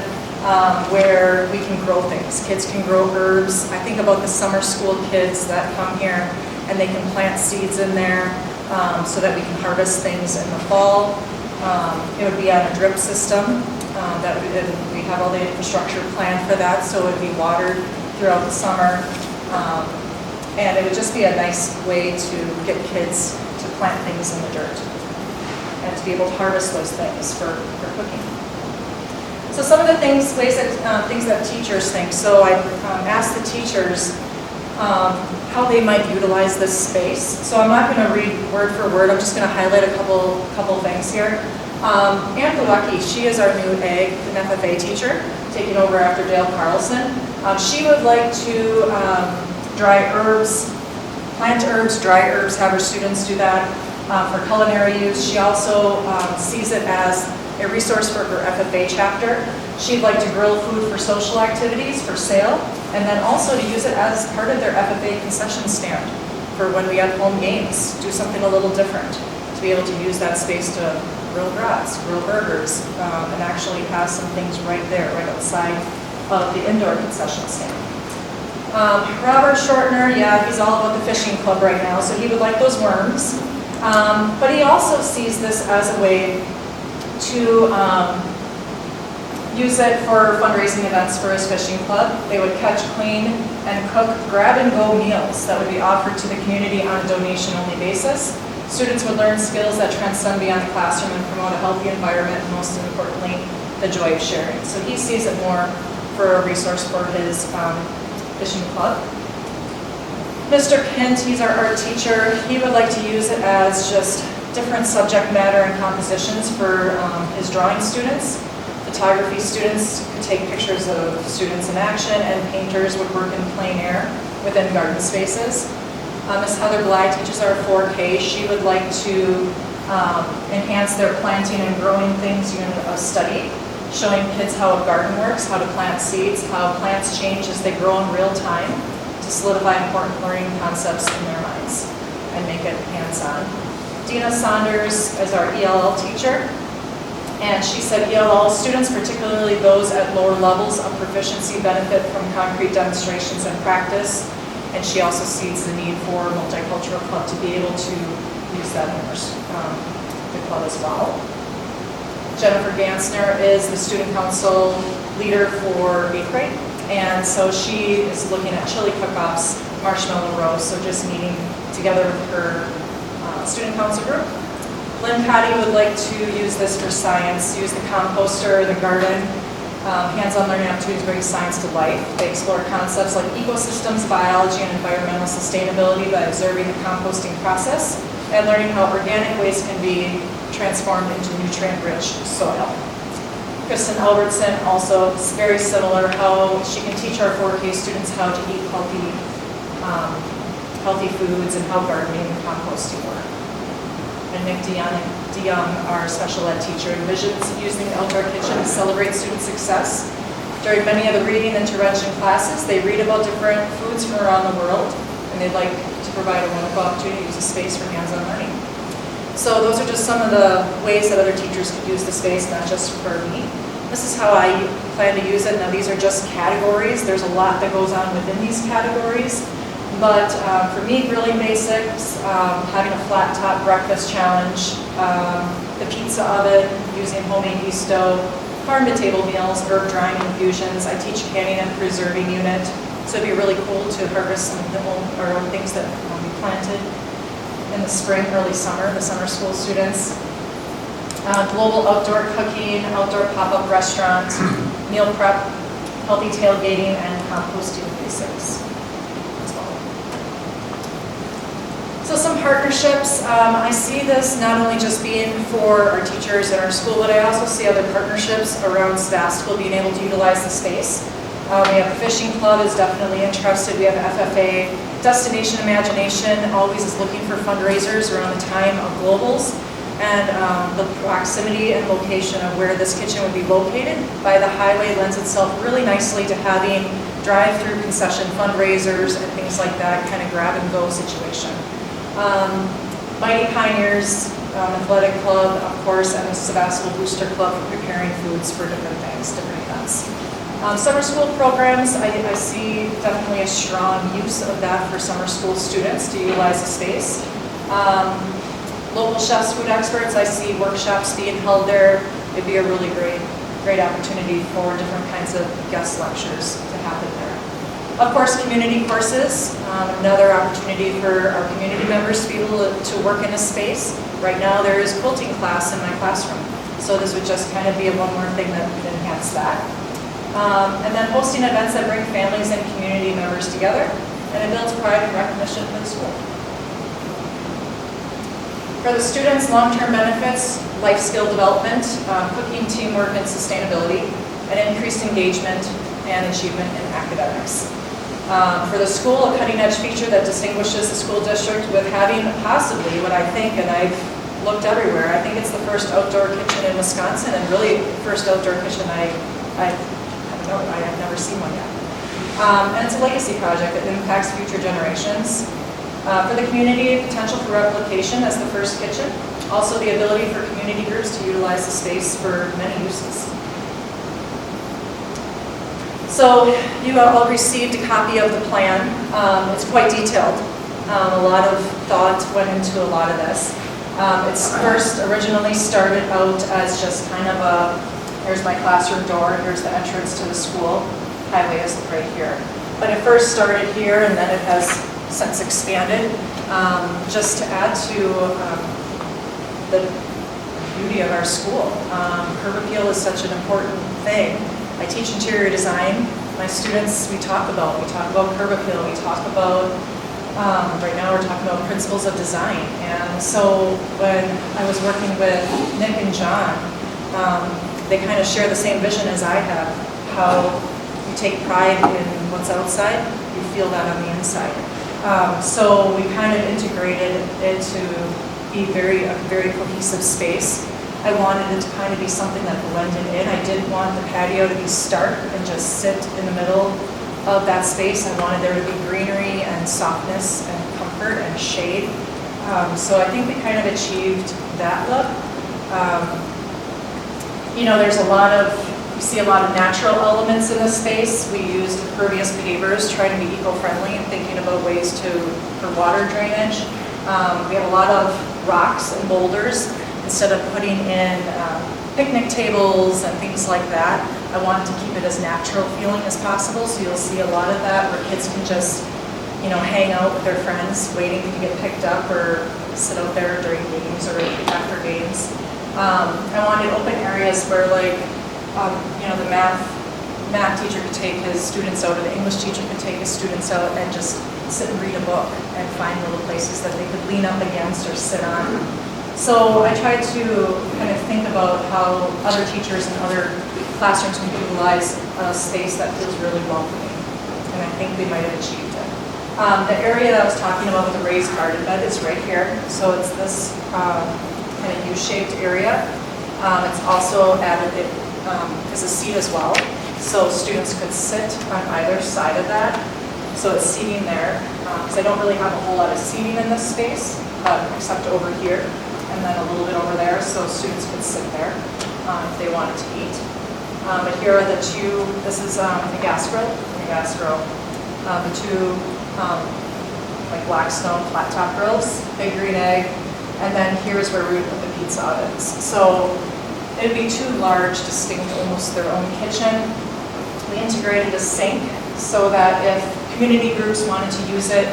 where we can grow things. Kids can grow herbs. I think about the summer school kids that come here and they can plant seeds in there so that we can harvest things in the fall. It would be on a drip system. We have all the infrastructure planned for that, so it would be watered throughout the summer. And it would just be a nice way to get kids to plant things in the dirt and to be able to harvest those things for cooking. So some of the things that teachers think. So I asked the teachers how they might utilize this space. So I'm not going to read word for word. I'm just going to highlight a couple things here. Ann Galecki, she is our new ag and FFA teacher, taking over after Dale Carlson. She would like to dry herbs, plant herbs, dry herbs, have her students do that for culinary use. She also sees it as a resource for her FFA chapter. She'd like to grill food for social activities, for sale, and then also to use it as part of their FFA concession stand for when we have home games, do something a little different, to be able to use that space to grill brats, grill burgers, and actually have some things right there, right outside of the indoor concession stand. Robert Shortner, yeah, he's all about the fishing club right now, so he would like those worms. But he also sees this as a way to use it for fundraising events for his fishing club. They would catch, clean, and cook grab-and-go meals that would be offered to the community on a donation-only basis. Students would learn skills that transcend beyond the classroom and promote a healthy environment, and most importantly, the joy of sharing. So he sees it more for a resource for his fishing club. Mr. Kint, he's our art teacher. He would like to use it as just different subject matter and compositions for his drawing students. Photography students could take pictures of students in action, and painters would work in plein air within garden spaces. Ms. Heather Bly teaches our 4K. She would like to enhance their planting and growing things unit of study, showing kids how a garden works, how to plant seeds, how plants change as they grow in real time, to solidify important learning concepts in their minds and make it hands-on. Dina Saunders is our ELL teacher, and she said ELL students, particularly those at lower levels of proficiency, benefit from concrete demonstrations and practice, and she also sees the need for a multicultural club to be able to use that in the club as well. Jennifer Gansner is the student council leader for 8th grade. And so she is looking at chili cook-offs, marshmallow roast, so just meeting together with her student council group. Lynn Cotty would like to use this for science, use the composter, the garden. Hands-on learning opportunities bring science to life. They explore concepts like ecosystems, biology, and environmental sustainability by observing the composting process and learning how organic waste can be transformed into nutrient-rich soil. Kristen Albertson also is very similar, how she can teach our 4K students how to eat healthy foods and how gardening and composting work. And Nick DeYoung, our special ed teacher, envisions using the outdoor kitchen to celebrate student success. During many of the reading intervention classes, they read about different foods from around the world, and they'd like to provide a wonderful opportunity to use the space for hands-on learning. So those are just some of the ways that other teachers could use the space, not just for me. This is how I plan to use it. Now these are just categories. There's a lot that goes on within these categories. But for me, grilling basics, having a flat top breakfast challenge, the pizza oven, using homemade yeast dough, farm to table meals, herb drying infusions. I teach canning and preserving unit. So it'd be really cool to harvest some of the own things that we planted in the spring, early summer, the summer school students. Global outdoor cooking, outdoor pop-up restaurant, meal prep, healthy tailgating, and composting basics as well. So some partnerships. I see this not only just being for our teachers in our school, but I also see other partnerships around Sevastopol being able to utilize the space. We have the fishing club is definitely interested. We have FFA. Destination Imagination always is looking for fundraisers around the time of globals. And the proximity and location of where this kitchen would be located by the highway lends itself really nicely to having drive-through concession fundraisers and things like that, kind of grab-and-go situation. Mighty Pioneers Athletic Club, of course, and the Sevastopol Booster Club for preparing foods for different things, different events. Summer school programs, I see definitely a strong use of that for summer school students to utilize the space. Local chefs, food experts, I see workshops being held there. It'd be a really great opportunity for different kinds of guest lectures to happen there. Of course, community courses, another opportunity for our community members to be able to work in a space. Right now there is quilting class in my classroom, so this would just kind of be one more thing that would enhance that. And then hosting events that bring families and community members together, and it builds pride and recognition for the school. For the students, long-term benefits, life skill development, cooking, teamwork, and sustainability, and increased engagement and achievement in academics. For the school, a cutting-edge feature that distinguishes the school district with having possibly what I think, and I've looked everywhere, I think it's the first outdoor kitchen in Wisconsin, and really the first outdoor kitchen I have never seen one yet. And it's a legacy project that impacts future generations. For the community, potential for replication as the first kitchen. Also the ability for community groups to utilize the space for many uses. So you all received a copy of the plan. It's quite detailed. A lot of thought went into a lot of this. It's first originally started out as just kind of a, here's my classroom door, here's the entrance to the school. Highway is right here. But it first started here, and then it has since expanded. Just to add to the beauty of our school. Curb appeal is such an important thing. I teach interior design. My students, we talk about curb appeal, we talk about, right now we're talking about principles of design. And so when I was working with Nick and John, they kind of share the same vision as I have, how you take pride in what's outside, you feel that on the inside. So we kind of integrated it to be a very cohesive space. I wanted it to kind of be something that blended in. I didn't want the patio to be stark and just sit in the middle of that space. I wanted there to be greenery and softness and comfort and shade. So I think we kind of achieved that look. There's you see a lot of natural elements in this space. We used impervious pavers, trying to be eco-friendly and thinking about ways for water drainage. We have a lot of rocks and boulders. Instead of putting in picnic tables and things like that, I wanted to keep it as natural feeling as possible. So you'll see a lot of that where kids can just, hang out with their friends, waiting to get picked up or sit out there during games or after games. I wanted open areas where, the math teacher could take his students out, or the English teacher could take his students out and just sit and read a book and find little places that they could lean up against or sit on. So I tried to kind of think about how other teachers and other classrooms can utilize a space that feels really welcoming, and I think we might have achieved it. The area that I was talking about with the raised garden bed is right here. So it's this kind of U-shaped area. It's also added, it is a seat as well, so students could sit on either side of that. So it's seating there, because I don't really have a whole lot of seating in this space, except over here. And then a little bit over there, so students could sit there if they wanted to eat. But here are the two, this is a gas grill, the two Blackstone flat top grills, big green egg, and then here's where we would put the pizza ovens. So it'd be two large, distinct, almost their own kitchen. We integrated a sink so that if community groups wanted to use it,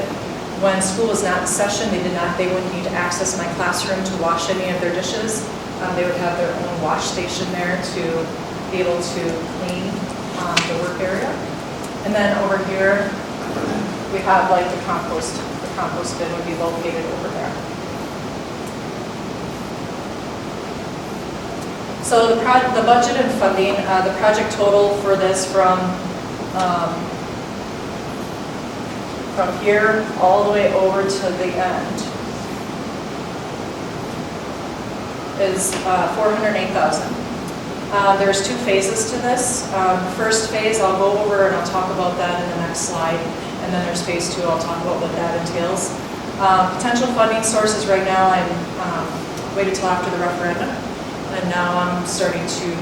when school was not in session, they wouldn't need to access my classroom to wash any of their dishes. They would have their own wash station there to be able to clean the work area. And then over here, we have the compost. The compost bin would be located over there. So the budget and funding, the project total for this from here all the way over to the end is $408,000. There's two phases to this. First phase I'll go over and I'll talk about that in the next slide, and then there's phase two. I'll talk about what that entails. Potential funding sources right now, I'm waited till after the referendum, and now I'm starting to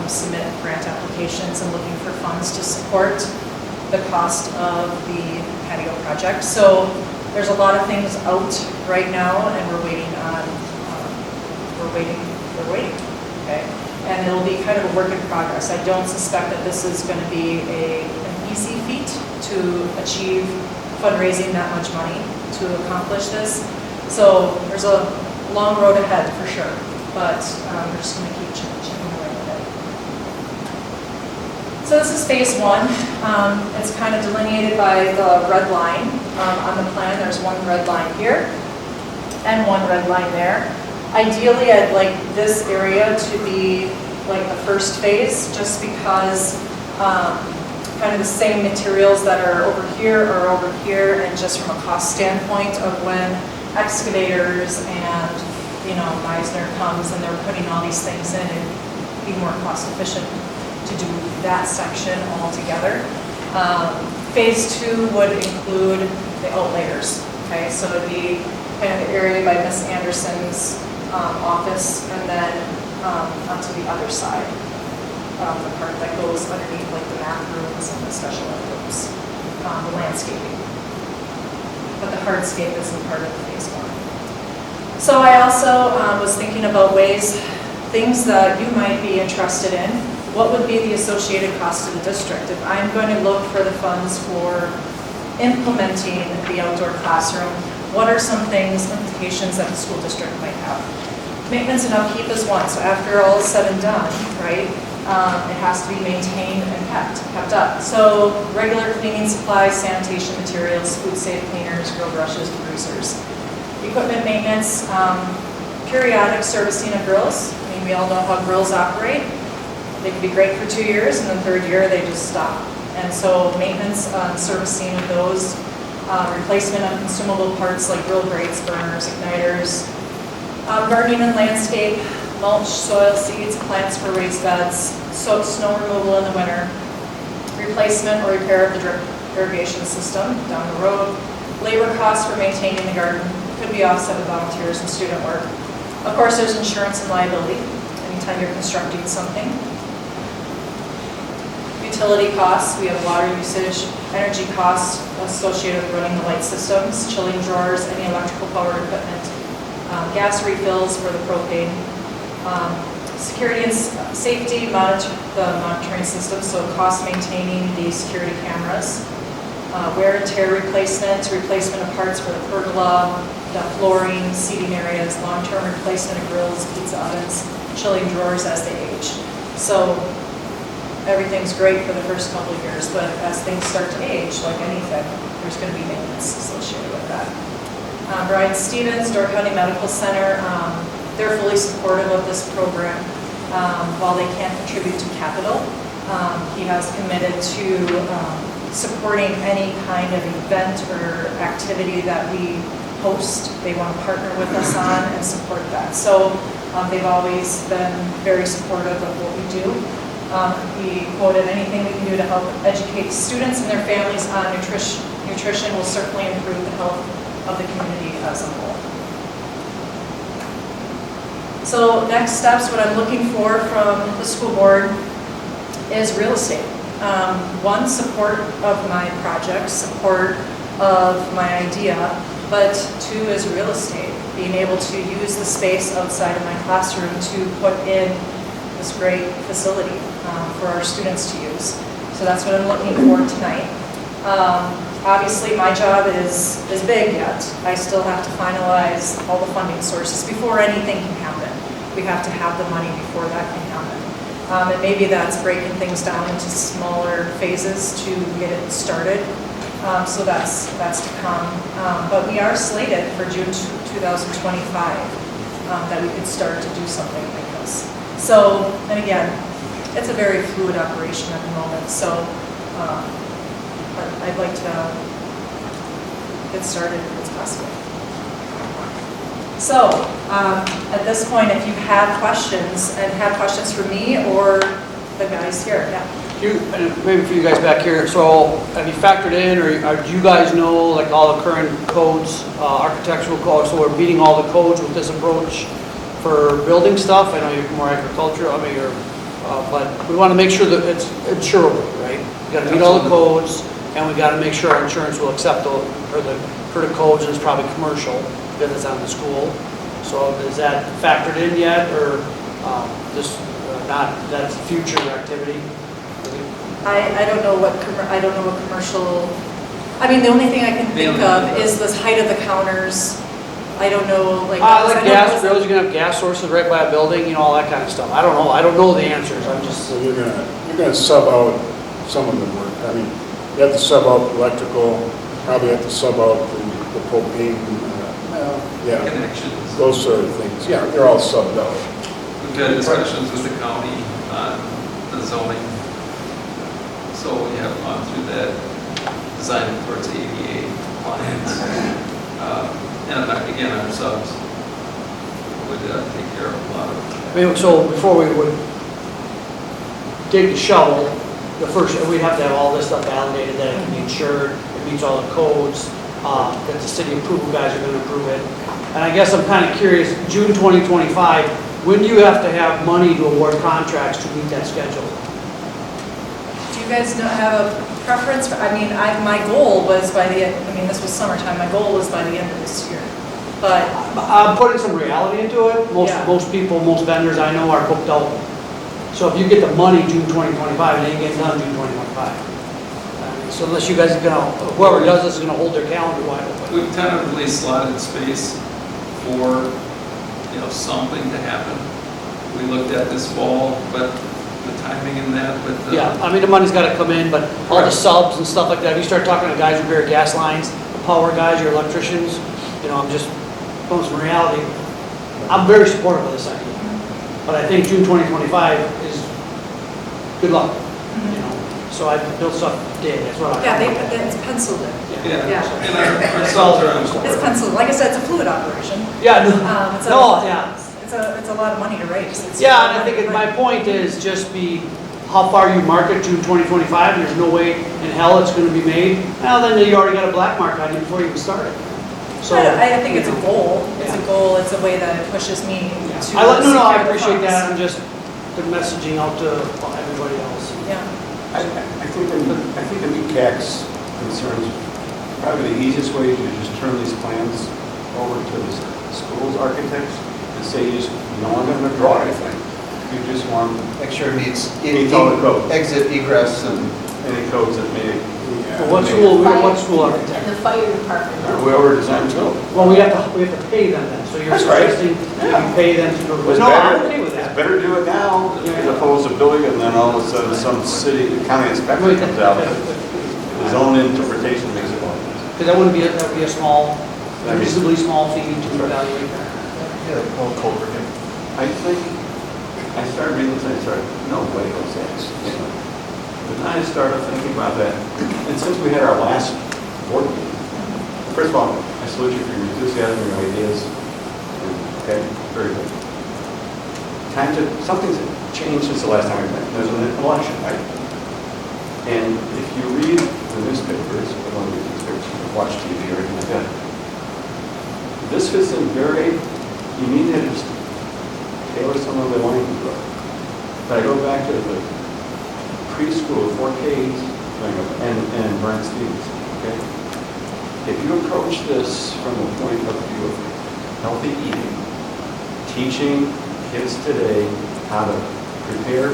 submit grant applications and looking for funds to support the cost of the patio project. So there's a lot of things out right now, and we're waiting, okay? And it'll be kind of a work in progress. I don't suspect that this is going to be an easy feat to achieve fundraising that much money to accomplish this. So there's a long road ahead for sure, but we're just going to keep chipping away with it. So this is phase one. It's kind of delineated by the red line on the plan. There's one red line here and one red line there. Ideally, I'd like this area to be like the first phase, just because kind of the same materials that are over here, and just from a cost standpoint of when excavators and Meisner comes and they're putting all these things in, it'd be more cost efficient to do that section all together. Phase two would include the outlayers. Okay, so it'd be kind of the area by Miss Anderson's office, and then onto the other side, the part that goes underneath like the math rooms and the special ed rooms, the landscaping. But the hardscape isn't part of phase one. So I also was thinking about things that you might be interested in. What would be the associated cost to the district? If I'm going to look for the funds for implementing the outdoor classroom, what are some things, implications that the school district might have? Maintenance and upkeep is one, so after all is said and done, right, it has to be maintained and kept up. So regular cleaning supplies, sanitation materials, food safe cleaners, grill brushes, degreasers. Equipment maintenance, periodic servicing of grills. I mean, we all know how grills operate. They can be great for 2 years, and then third year they just stop. And so maintenance, servicing of those, replacement of consumable parts like grill grates, burners, igniters, gardening and landscape, mulch, soil, seeds, plants for raised beds, so snow removal in the winter, replacement or repair of the drip irrigation system down the road, labor costs for maintaining the garden, could be offset with volunteers and student work. Of course, there's insurance and liability anytime you're constructing something. Utility costs, we have water usage, energy costs associated with running the light systems, chilling drawers, any electrical powered equipment, gas refills for the propane, security and safety, the monitoring system, so cost maintaining the security cameras, wear and tear replacement of parts for the pergola, the flooring, seating areas, long-term replacement of grills, pizza ovens, chilling drawers as they age. So everything's great for the first couple of years, but as things start to age, like anything, there's going to be maintenance associated with that. Brian Stevens, Door County Medical Center, they're fully supportive of this program. While they can't contribute to capital, he has committed to supporting any kind of event or activity that we host. They want to partner with us on and support that. So they've always been very supportive of what we do. He quoted, anything we can do to help educate students and their families on nutrition will certainly improve the health of the community as a whole. So next steps, what I'm looking for from the school board is real estate. One, support of my project, support of my idea, but two is real estate, being able to use the space outside of my classroom to put in this great facility for our students to use. So that's what I'm looking for tonight. Obviously, my job is big yet. I still have to finalize all the funding sources before anything can happen. We have to have the money before that can happen. And maybe that's breaking things down into smaller phases to get it started. So that's to come. But we are slated for June 2025 that we could start to do something like this. So, and again, it's a very fluid operation at the moment, so but I'd like to get started if it's possible. So, at this point, if you have questions, and have questions for me or the guys here, yeah. And maybe for you guys back here, so have you factored in, or do you guys know like all the current codes, architectural codes, so we're meeting all the codes with this approach for building stuff? I know you're more agriculture, I mean, you're, but we want to make sure that it's insurable, right? We got to meet all the codes, and we got to make sure our insurance will accept for the codes, and it's probably commercial because it's on the school. So is that factored in yet, or just not? That's future activity. I don't know what commercial. I mean, the only thing I can think of is the height of the counters. I don't know, like gas grills. You can have gas sources right by a building, you know, all that kind of stuff. I don't know. I don't know the answers. I'm just. So you're gonna sub out some of the work. I mean, you have to sub out electrical. Probably have to sub out the propane. Yeah, Connections. Those sort of things. Yeah, they're all subbed out. We've had discussions with the county on the zoning. So we have gone through that, designing towards ADA compliance. And again, our subs would take care of a lot of. I mean, so before we would dig the shovel, we'd have to have all this stuff validated that it can be insured, it meets all the codes, that the city approval guys are going to approve it. And I guess I'm kind of curious, June 2025, when do you have to have money to award contracts to meet that schedule? Do you guys have a preference? I mean, my goal was this was summertime, my goal was by the end of this year. But I'm putting some reality into it. Most people, most vendors I know are booked out. So if you get the money June 2025, it ain't getting done June 2025. I mean, So unless you guys are gonna, whoever does this is gonna hold their calendar wide open. We've tentatively slotted space for, something to happen. We looked at this fall, but the timing in that, but. Yeah, I mean, the money's gotta come in, but all the Right. subs and stuff like that, if you start talking to guys who repair gas lines, the power guys, your electricians, I'm just going some reality. I'm very supportive of this idea. But I think June 2025 is, good luck, So I built stuff today, that's what I. Yeah, it's penciled in. Yeah, Yeah. and our cells are on. It's penciled, like I said, it's a fluid operation. Yeah, It's a- no, yeah. It's a lot of money to raise. It's Yeah, a lot and I of think money. my point is just be how far you market June 2025, and there's no way in hell it's gonna be made. Well, then you already got a black mark on you before you even started. So I think it's a goal. It's a goal. It's a way that it pushes me to. No, I secure the appreciate funds. that. I'm just the messaging out to everybody else. Yeah. I think the MCAC's concerns, probably the easiest way to just turn these plans over to the school's architects and say you don't want them to draw anything. You just want Make sure it meets Meets all the codes. exit, egress, and any codes that may, Well, what school architect? And the fire department. or whoever designed it. Well, we have to pay them then, so you're That's right. suggesting Yeah. you pay them to do it. It's No, better- I'm okay with It's that. better do it now as opposed to building it and then all of a sudden some county inspector comes out. His own interpretation makes it work. Because that would be a small, reasonably small fee to evaluate that. yeah, a little colder. I think, I started reading this and I started, no way goes that. But then I started thinking about that. And since we had our last board meeting, first of all, I salute you for your enthusiasm, your ideas. Okay, very good. Something's changed since the last time we met. There's an election, right? And if you read the newspapers, or one of the newspapers, watch TV or anything like that, this fits in very, you need to just tailor some of the language. But I go back to the preschool, 4Ks, and Brent Stevens, okay? If you approach this from the point of view of healthy eating, teaching kids today how to prepare,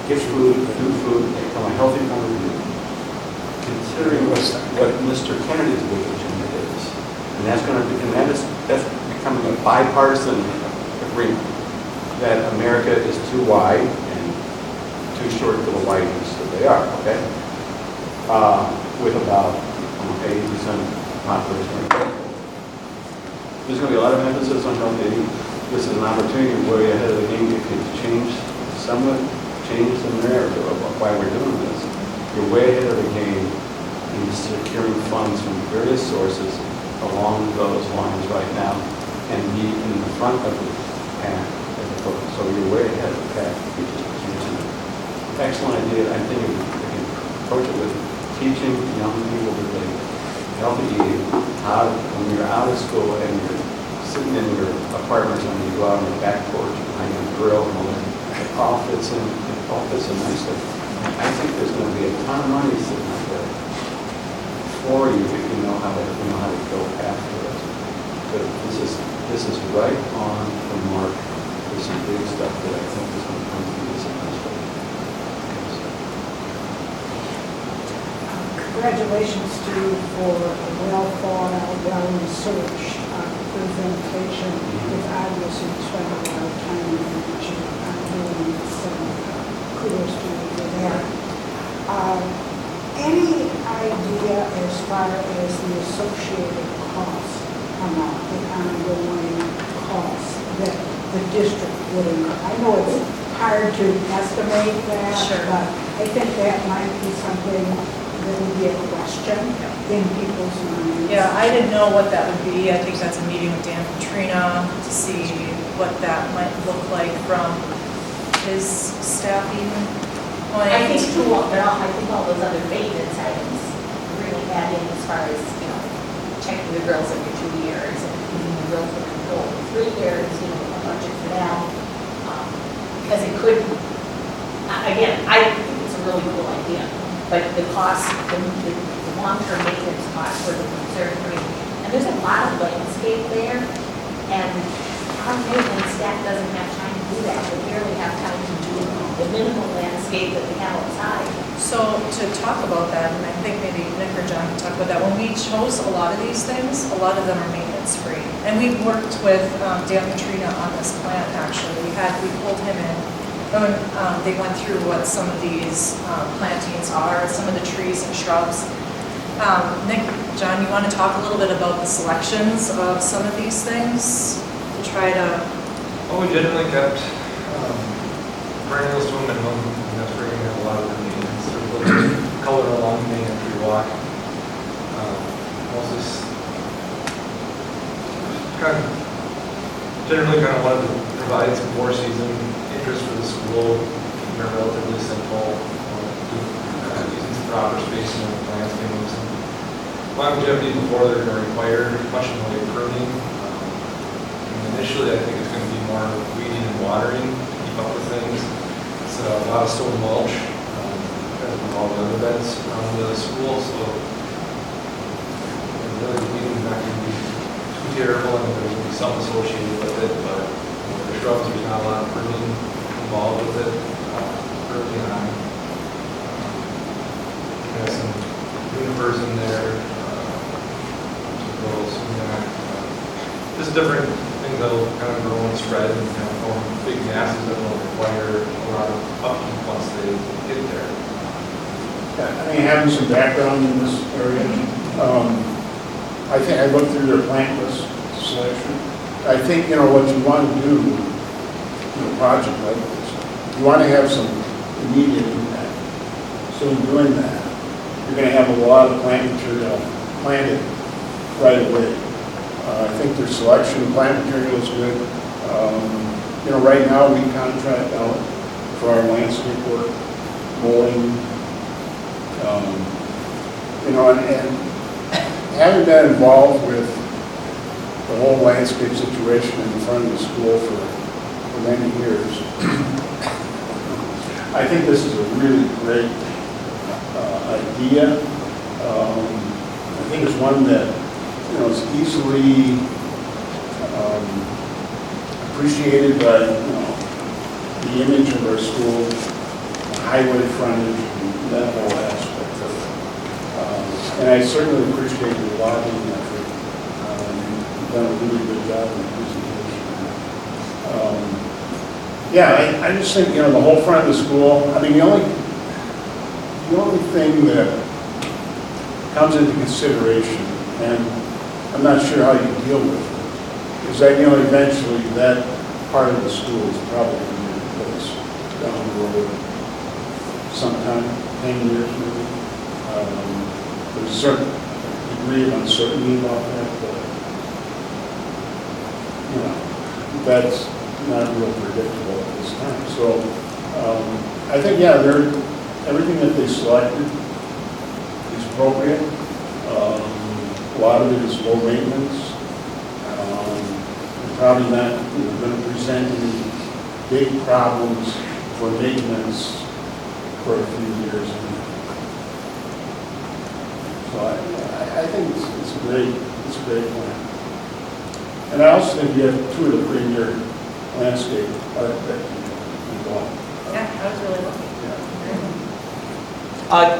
get food, do food from a healthy point of view, considering what Mr. Kennedy's big agenda is, and that's becoming a bipartisan agreement that America is too wide and too short for the wideness that they are, okay? With about 80% population. There's going to be a lot of emphasis on healthy eating. This is an opportunity way ahead of the game. You can change the narrative of why we're doing this. You're way ahead of the game in securing funds from various sources along those lines right now and be in the front of the pack as opposed. So you're way ahead of the pack. You just can't. Excellent idea. I think if you can approach it with teaching young people today healthy eating, when you're out of school and you're sitting in your apartments and you go out on your back porch behind your grill and all that, it all fits in nicely. I think there's going to be a ton of money sitting out there for you if you know how to go after it. But this is right on the mark for some big stuff that I think is going to come through this administration. Congratulations to you for a well-thought-out, well-researched presentation. Because obviously you spent a lot of time and energy on doing this, kudos to you for that. Any idea as far as the associated costs amount, the ongoing costs that the district would incur? I know it's hard to estimate that, Sure. but I think that might be something that would be a question in people's minds. Yeah, I didn't know what that would be. I think that's a meeting with Dan Petrina to see what that might look like from his staffing point. I think all those other maintenance items really add in as far as, checking the girls every 2 years and keeping the girls in control for 3 years, a budget for that. Because it could, again, I think it's a really cool idea, but the cost, the long-term maintenance cost for the conservatory, and there's a lot of landscape there, and our maintenance staff doesn't have time to do that. They barely have time to do the minimal landscape that we have outside. So to talk about that, and I think maybe Nick or John can talk about that, when we chose a lot of these things, a lot of them are maintenance free. And we worked with Dan Petrina on this plan, actually. We pulled him in, and they went through what some of these plantings are, some of the trees and shrubs. Nick, John, you want to talk a little bit about the selections of some of these things to try to... Well, we generally kept perennials to a minimum, and that's where we have a lot of the maintenance. There's a little color along the main entry walk. Mostly generally kind of wanted to provide some more season interest for the school. They're relatively simple, using some proper spacing on the plants, giving them some longevity before they're going to require much in the way of pruning. Initially, I think it's going to be more weeding and watering to keep up with things. It's a lot of stone mulch, as with all the other beds around the school, so really the weeding is not going to be too terrible, and there's going to be some associated with it, but the shrubs, there's not a lot of pruning involved with it early on. We have some junipers in there, some rose, just different things that will kind of grow and spread and kind of form big masses that will require a lot of upkeep once they get there. Yeah, I mean, having some background in this area, I think I looked through their plant list selection. I think, you know, what you want to do in a project like this, you want to have some immediate impact. So in doing that, you're going to have a lot of plant material planted right away. I think their selection of plant material is good. You know, right now we contract out for our landscape work, mowing, you know, and having been involved with the whole landscape situation in front of the school for many years, I think this is a really great idea. I think it's one that, you know, it's easily appreciated by, you know, the image of our school, the highway frontage, and that whole aspect of it. And I certainly appreciate the lobbying effort. You've done a really good job in the presentation. Yeah, I just think, you know, the whole front of the school, I mean, the only thing that comes into consideration, and I'm not sure how you deal with it, is that, you know, eventually that part of the school is probably going to be replaced down the road sometime, 10 years maybe. There's a certain degree of uncertainty about that, but, you know, that's not real predictable at this time. So I think, yeah, everything that they selected is appropriate. A lot of it is low maintenance. They're probably not, you know, going to present any big problems for maintenance for a few years. So I think it's a great plan. And I also think you have two of the premier landscape architects involved. Yeah, I was really lucky.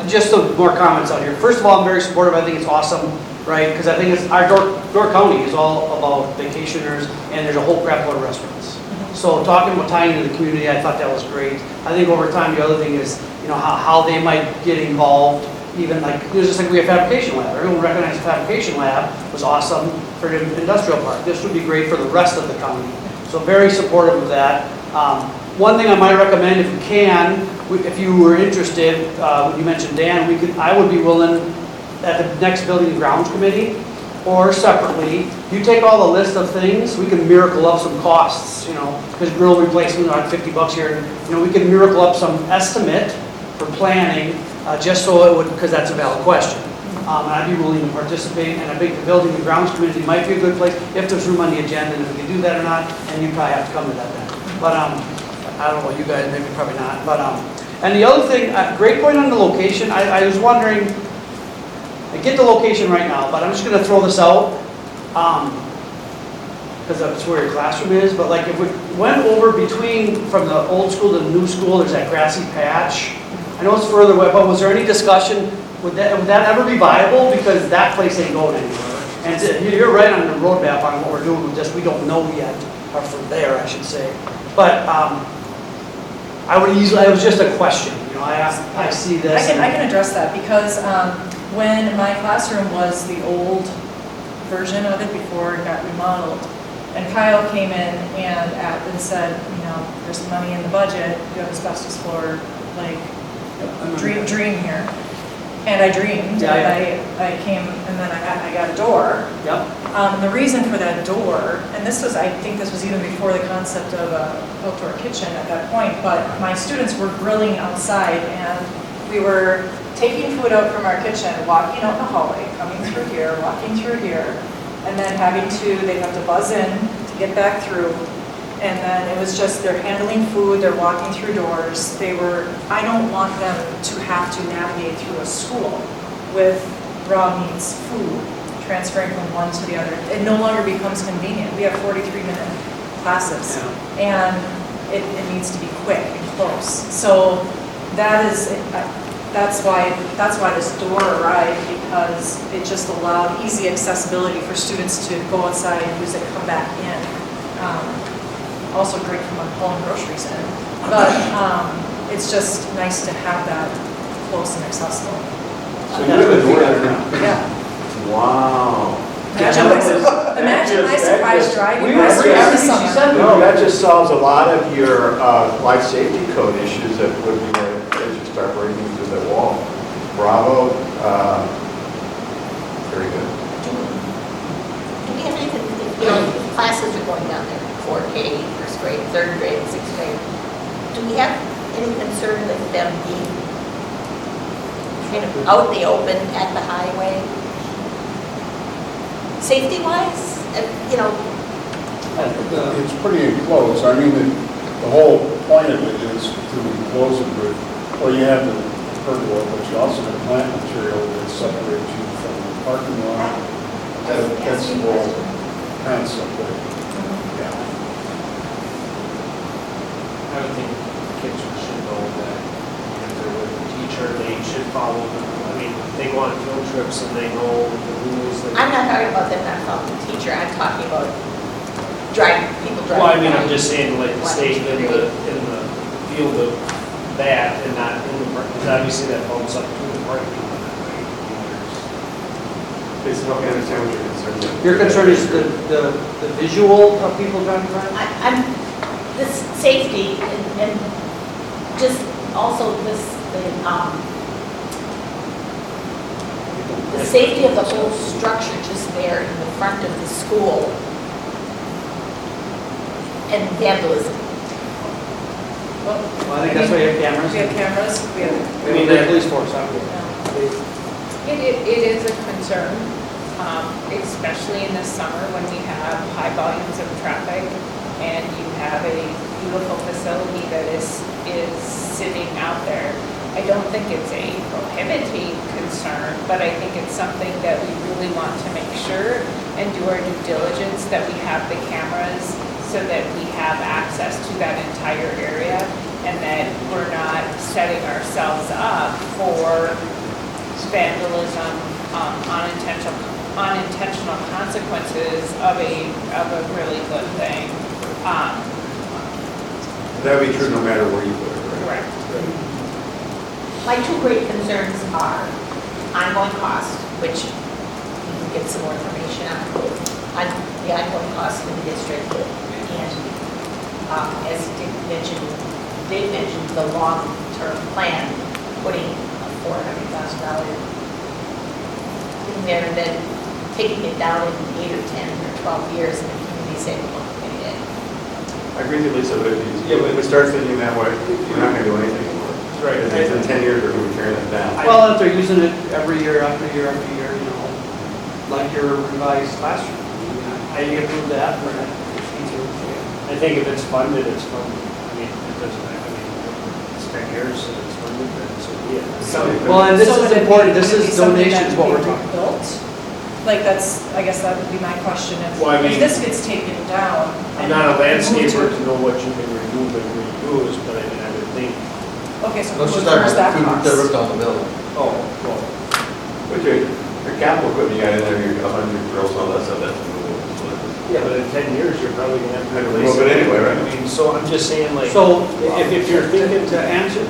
Just some more comments out here. First of all, I'm very supportive. I think it's awesome, right? Because I think it's our Door County is all about vacationers, and there's a whole crap load of restaurants. So talking about tying into the community, I thought that was great. I think over time, the other thing is, you know, how they might get involved. Even like, it was just like we have fabrication lab. Everyone recognized the fabrication lab was awesome for the industrial park. This would be great for the rest of the county. So very supportive of that. One thing I might recommend, if you can, if you were interested, when you mentioned Dan, I would be willing at the next building and grounds committee, or separately, you take all the list of things, we can miracle up some costs, you know, because grill replacement on $50 here, you know, we can miracle up some estimate for planning, just so it would, because that's a valid question. And I'd be willing to participate, and I think the building and grounds committee might be a good place if there's room on the agenda, and if we can do that or not, and you probably have to come to that then. But I don't know about you guys, maybe probably not. But and the other thing, great point on the location. I was wondering, I get the location right now, but I'm just going to throw this out. because that's where your classroom is, but like if we went over between, from the old school to the new school, there's that grassy patch. I know it's further away, but was there any discussion, would that ever be viable? Because that place ain't going anywhere. And you're right on the roadmap on what we're doing with this, we don't know yet, or from there, I should say. But I would easily, it was just a question, you know, I see this. I can address that because when my classroom was the old version of it before it got remodeled, and Kyle came in and said, you know, there's money in the budget, you have asbestos floor, like, dream here. And I dreamed, Yeah, and I came, and then I got a door. Yep. The reason for that door, and this was, I think this was even before the concept of an outdoor kitchen at that point, but my students were grilling outside, and we were taking food out from our kitchen, walking out in the hallway, coming through here, walking through here, and then they'd have to buzz in to get back through. And then it was just, they're handling food, they're walking through doors. I don't want them to have to navigate through a school with raw meats, food, transferring from one to the other. It no longer becomes convenient. We have 43-minute classes, and it needs to be quick and close. So that's why this door arrived, because it just allowed easy accessibility for students to go outside and use it, come back in. Also great for hauling groceries in, but it's just nice to have that close and accessible. So you have a door there now? Yeah. Wow. Imagine my surprise driving by this summer. No, that just solves a lot of your life safety code issues that would be there as you start breaking through the wall. Bravo. Very good. Do we have anything, you know, classes are going down there, 4K, first grade, third grade, sixth grade. Do we have any concern with them being kind of out in the open at the highway? Safety-wise, you know? It's pretty enclosed. I mean, the whole point of it is to enclose it with, well, you have the pergola, but you also have plant material that separates you from the parking lot. That's the whole concept of it. Yeah. I would think kids should know that if they're with a teacher, they should follow them. I mean, they go on field trips and they know the rules. I'm not talking about them not following the teacher, I'm talking about people driving. Well, I mean, I'm just saying, like, stay in the field of that and not in the park, because obviously that bumps up to the parking lot, right? Please help me understand what your concern is. Your concern is the visual of people driving around? I'm, this safety and just also the safety of the whole structure just there in the front of the school and vandalism. Well, I think that's why you have cameras. We have cameras, we have. I mean, the police force, I would. It is a concern, especially in the summer when we have high volumes of traffic and you have a beautiful facility that is sitting out there. I don't think it's a prohibiting concern, but I think it's something that we really want to make sure and do our due diligence that we have the cameras so that we have access to that entire area and that we're not setting ourselves up for vandalism, unintentional consequences of a really good thing. That would be true no matter where you put it, right? Correct. My two great concerns are ongoing cost, which we can get some more information on the ongoing cost in the district, and as Dick mentioned, the long-term plan, putting a $400,000 in there and then taking it down in 8 or 10 or 12 years and the community saying, well, pay it. I agree with Lisa, but if we start thinking that way, we're not going to do anything anymore. Right. In 10 years, we're going to be tearing it down. Well, if they're using it every year after year after year, you know, like your revised classroom. I think approve that, or not. I think if it's funded, it's funded. I mean, it doesn't, I mean, it's 10 years and it's funded, then so be it. Well, and this So is would it important, be- this would it is be something donations, that what would we're be talking about. built? Like, that's, I guess that would be my question, Well, I if mean- this gets taken down. I'm and not a moved landscaper to- to know what you can remove and reuse, but I mean, I would think, Okay, so Let's who just talk covers that about the roof cost? on the building. oh, well, But your capital equipment you got in there, your 100 drills, all that stuff, that's removable. yeah, but in 10 years, you're probably gonna have to Have to replace remove it anyway, right? I mean, so I'm just saying like, So, if you're thinking to answer,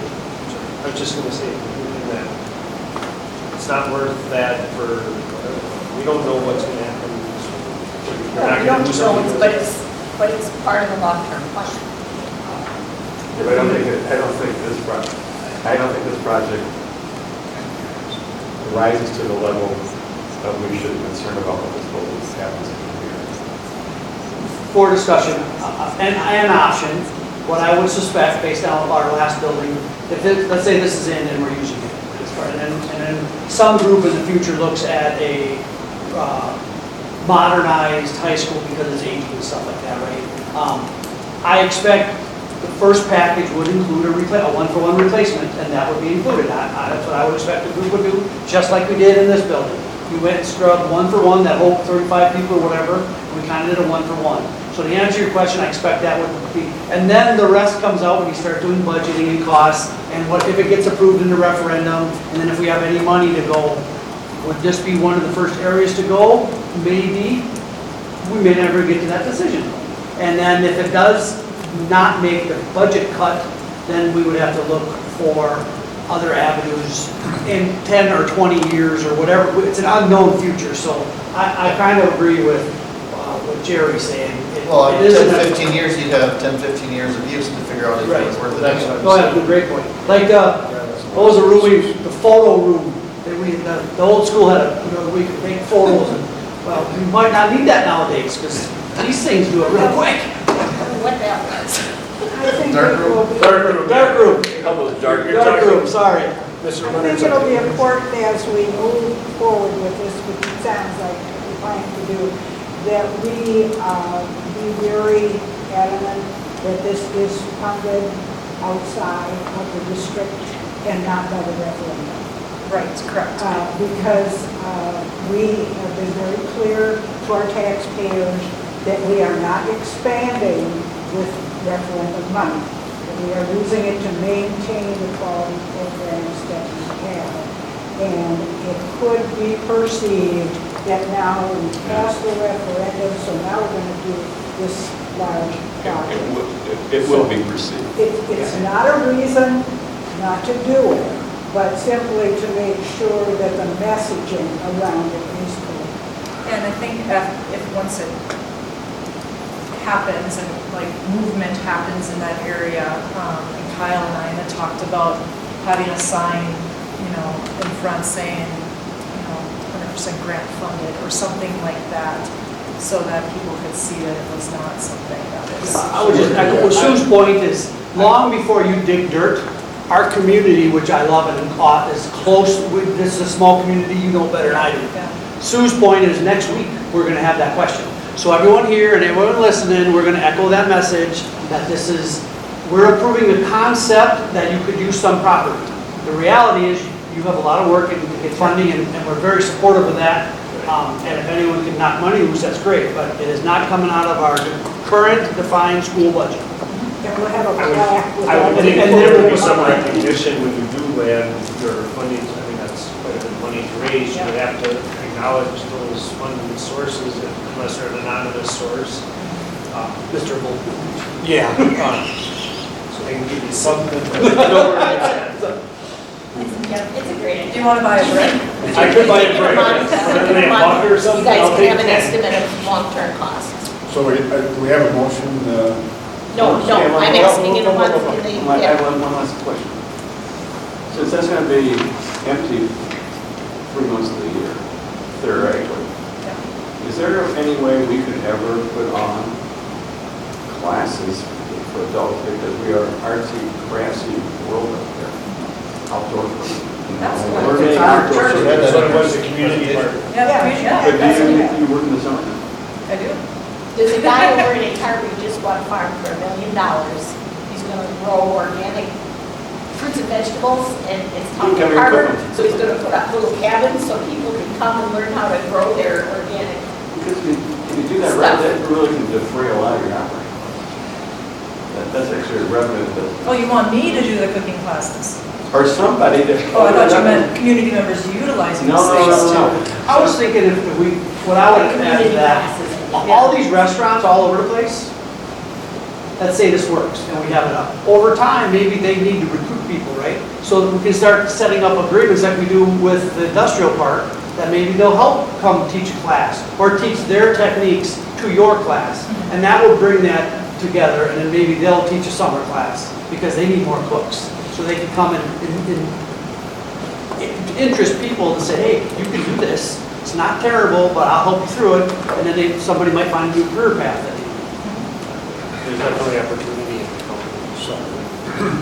I'm just gonna say, thinking that it's not worth that for, we don't know what's gonna happen. We're not We gonna don't do know, something. but it's part of the long-term plan. I don't think this project rises to the level that we should be concerned about what this building happens in here. for discussion, and an option, what I would suspect, based on our last building, if it, let's say this is in and we're using it, and then some group in the future looks at a modernized high school because it's aging and stuff like that, right? I expect the first package would include a one-for-one replacement, and that would be included. That's what I would expect the group would do, just like we did in this building. We went and scrubbed one-for-one, that whole 35 people or whatever, and we kind of did a one-for-one. So to answer your question, I expect that would be, and then the rest comes out when you start doing budgeting and costs, and what if it gets approved in the referendum, and then if we have any money to go, would this be one of the first areas to go? Maybe. We may never get to that decision. And then if it does not make the budget cut, then we would have to look for other avenues in 10 or 20 years or whatever. It's an unknown future, so I kind of agree with what Jerry's saying. Well, It is 10, an- 15 years, you'd have 10, 15 years of use to figure out if Right. it's worth it That's anyway. Go ahead, great point. Like what was the room, the photo room, that the old school had, we could take photos, and, well, you might not need that nowadays, because these things do it real quick. What that was. I think Dark it room? will be. Dark room. Dark Dark room, sorry. Mr. I Leonard's think it'll be like- important as we move forward with this, which it sounds like we plan to do, that we be very adamant that this is funded outside of the district and not by the referendum. Right, correct. Because we have been very clear to our taxpayers that we are not expanding with referendum money. That we are using it to maintain the quality programs that we have. And it could be perceived that now we passed the referendum, so now we're going to do this large project. It will be perceived. It's not a reason not to do it, but simply to make sure that the messaging around it is clear. And I think if once it happens and like movement happens in that area, and Kyle and I had talked about having a sign, in front saying, 100% grant funded or something like that, so that people could see that it was not something that is. I would just echo what Sue's point is, long before you dig dirt, our community, which I love and is close, this is a small community, you know better than I do. Yeah. Sue's point is next week, we're going to have that question. So everyone here and everyone listening, we're going to echo that message that we're approving the concept that you could use some property. The reality is you have a lot of work and you get funding and we're very supportive of that. And if anyone can knock money loose, that's great, but it is not coming out of our current defined school budget. And we'll have a plaque with I all would the. think there would be some recognition when you do land your funding, I mean, that's quite a bit of money to raise. You would have to acknowledge those funding sources unless they're an anonymous source. Mr. Volk. Yeah. So they can give you something. Yeah, it's a great idea. Do you want to buy a brick? I could buy a brick. Can They have butter or something, You guys I'll can have take an 10. estimate of long-term costs. So we have a motion, No, I'm asking in a month, can they, I have yeah. one last question. Since that's going to be empty 3 months of the year, theoretically, is there any way we could ever put on classes for adults, because we are an artsy, craftsy world up there, outdoor. That's good. We're getting It's outdoor. our So church. That's what it was, the community part. But do you work in the summer? I do. There's a guy over in Carver who just bought a farm for $1 million. He's gonna grow organic fruits and vegetables, and it's Come tough here, harder. cook 'em. So he's gonna put up little cabins so people can come and learn how to grow their organic. Because if you do that right, that really can defray a lot of your operating costs. That's actually a revenue that, Oh, you want me to do the cooking classes? or somebody that. Oh, I thought you meant community members utilizing the No, no, space no, too. no. I was thinking if we, what I would add to that, all these restaurants all over the place, let's say this works and we have it up. Over time, maybe they need to recruit people, right? So that we can start setting up agreements like we do with the industrial park, that maybe they'll help come teach a class or teach their techniques to your class. And that will bring that together, and then maybe they'll teach a summer class because they need more cooks. So they can come and interest people to say, hey, you can do this. It's not terrible, but I'll help you through it. And then somebody might find a new career path at the end. There's definitely opportunity in the company, so.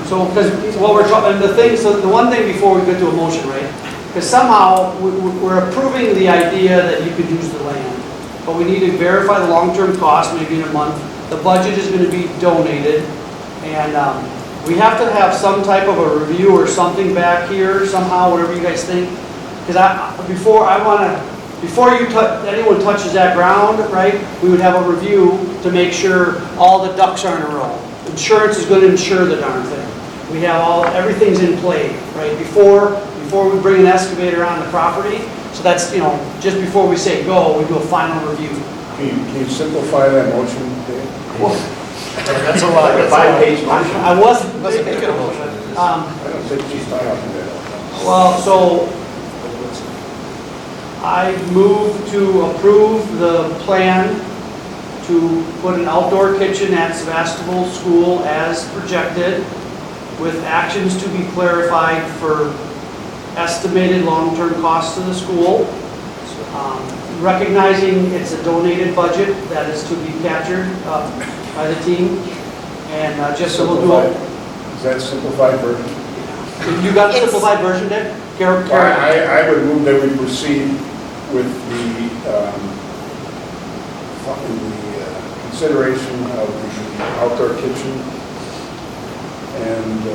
So, because what we're talking, so the one thing before we get to a motion, right? Because somehow we're approving the idea that you could use the land, but we need to verify the long-term cost, maybe in a month. The budget is going to be donated, and we have to have some type of a review or something back here somehow, whatever you guys think. Because before anyone touches that ground, right? We would have a review to make sure all the ducks are in a row. Insurance is going to insure the darn thing. We have everything's in play, right? Before we bring an excavator on the property. So that's, just before we say go, we do a final review. Can you simplify that motion, Dave? That's a lot. Like a 5-page motion. I wasn't. Let's make it a motion. I don't think she's talking about that. Well, so I move to approve the plan to put an outdoor kitchen at Sevastopol School as projected, with actions to be clarified for estimated long-term costs to the school. Recognizing it's a donated budget that is to be captured by the team. And just so we'll do it. Is that simplified version? You got a simplified version, Dick? Carol? I would move that we proceed with the consideration of the outdoor kitchen and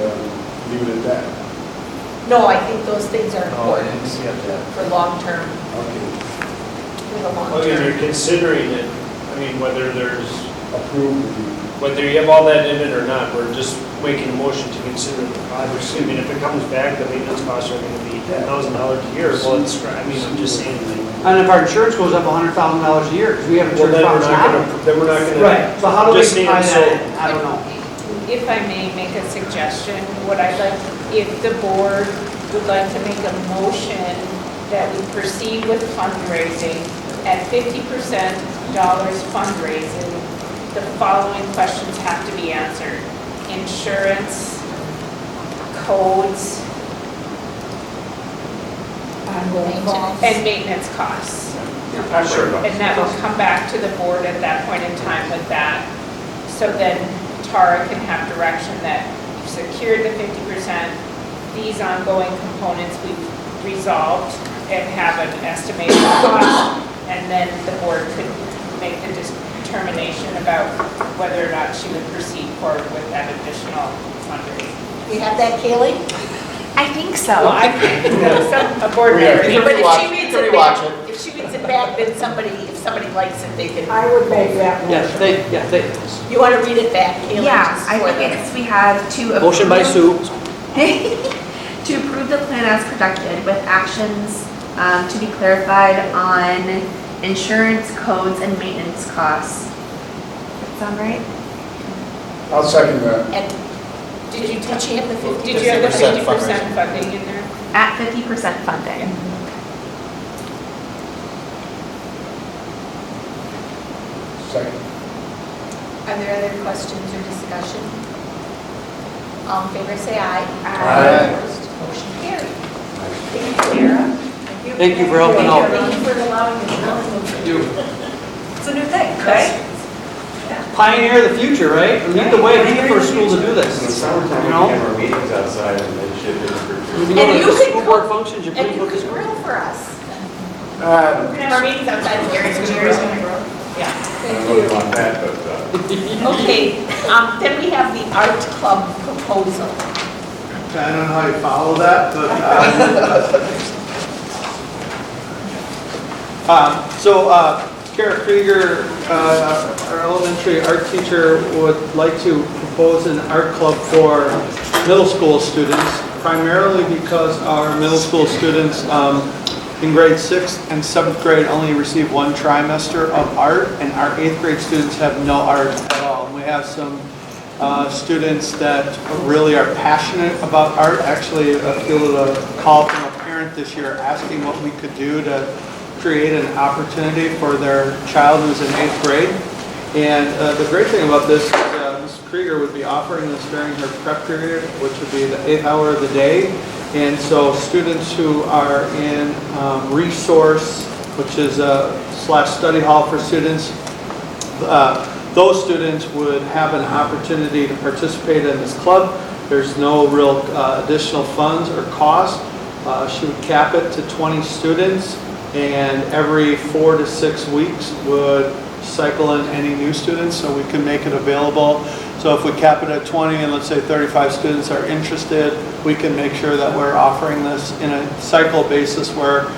leave it at that. No, I think those things are No, I important didn't see it yet. for long-term, Okay. for the long Oh, yeah, term. you're considering it, I mean, whether Approved. whether you have all that in it or not, we're just making a motion to consider the project. I mean, if it comes back, the maintenance costs are gonna be $10,000 a year, well, I'm just saying. And if our insurance goes up $100,000 a year, because we have Well, insurance then we're problems not now. gonna, then we're not gonna. Right, so how do we Just saying, tie so- that in? I don't know. If I may make a suggestion, what I'd like, if the board would like to make a motion that we proceed with fundraising at 50% dollars fundraising, the following questions have to be answered. Insurance, codes, and maintenance costs. Sure. And that will come back to the board at that point in time with that. So then Tara can have direction that you've secured the 50%, these ongoing components we've resolved and have an estimated cost, and then the board could make the determination about whether or not she would proceed forward with that additional fundraising. You have that, Kaylee? I think so. Well, I think a board member. You can But if rewatch- she you reads can it rewatch back, if she reads it back, then if somebody likes it, they can. I would make that Yes, motion. You want to read it back, Kaylee? Yeah, just I for think the- it's, we have to approve. Motion by Sue. To approve the plan as projected with actions to be clarified on insurance, codes, and maintenance costs. Does that sound right? I'll second that. And did you have the 50? Did you have the 50% 50% funding in there? At 50% funding. Second. Are there other questions or discussion? All in favor, say aye. Aye. Opposed? Motion carried. Thank you, Kara. Thank you for helping out. Thank you for allowing me to come. It's a new thing, right? Pioneer the future, right? We need to wait for a school to do In the this. summertime, we You know? have our meetings outside and they ship it for. When you And go you to the can school board functions, you're And pretty you much. could grill for us. We're gonna have our meetings outside, and Gary's gonna grill. Yeah. I don't know about that, but, Okay, then we have the art club proposal. I don't know how you follow that, but Kara Krieger, our elementary art teacher, would like to propose an art club for middle school students, primarily because our middle school students in grade 6th and 7th grade only receive one trimester of art, and our 8th grade students have no art at all. And we have some students that really are passionate about art. Actually, I fielded a call from a parent this year asking what we could do to create an opportunity for their child who's in 8th grade. And the great thing about this is Ms. Krieger would be offering this during her prep period, which would be the 8th hour of the day. And so students who are in resource, which is a / study hall for students, those students would have an opportunity to participate in this club. There's no real additional funds or cost. She would cap it to 20 students, and every 4 to 6 weeks would cycle in any new students so we can make it available. So if we cap it at 20 and let's say 35 students are interested, we can make sure that we're offering this in a cycle basis where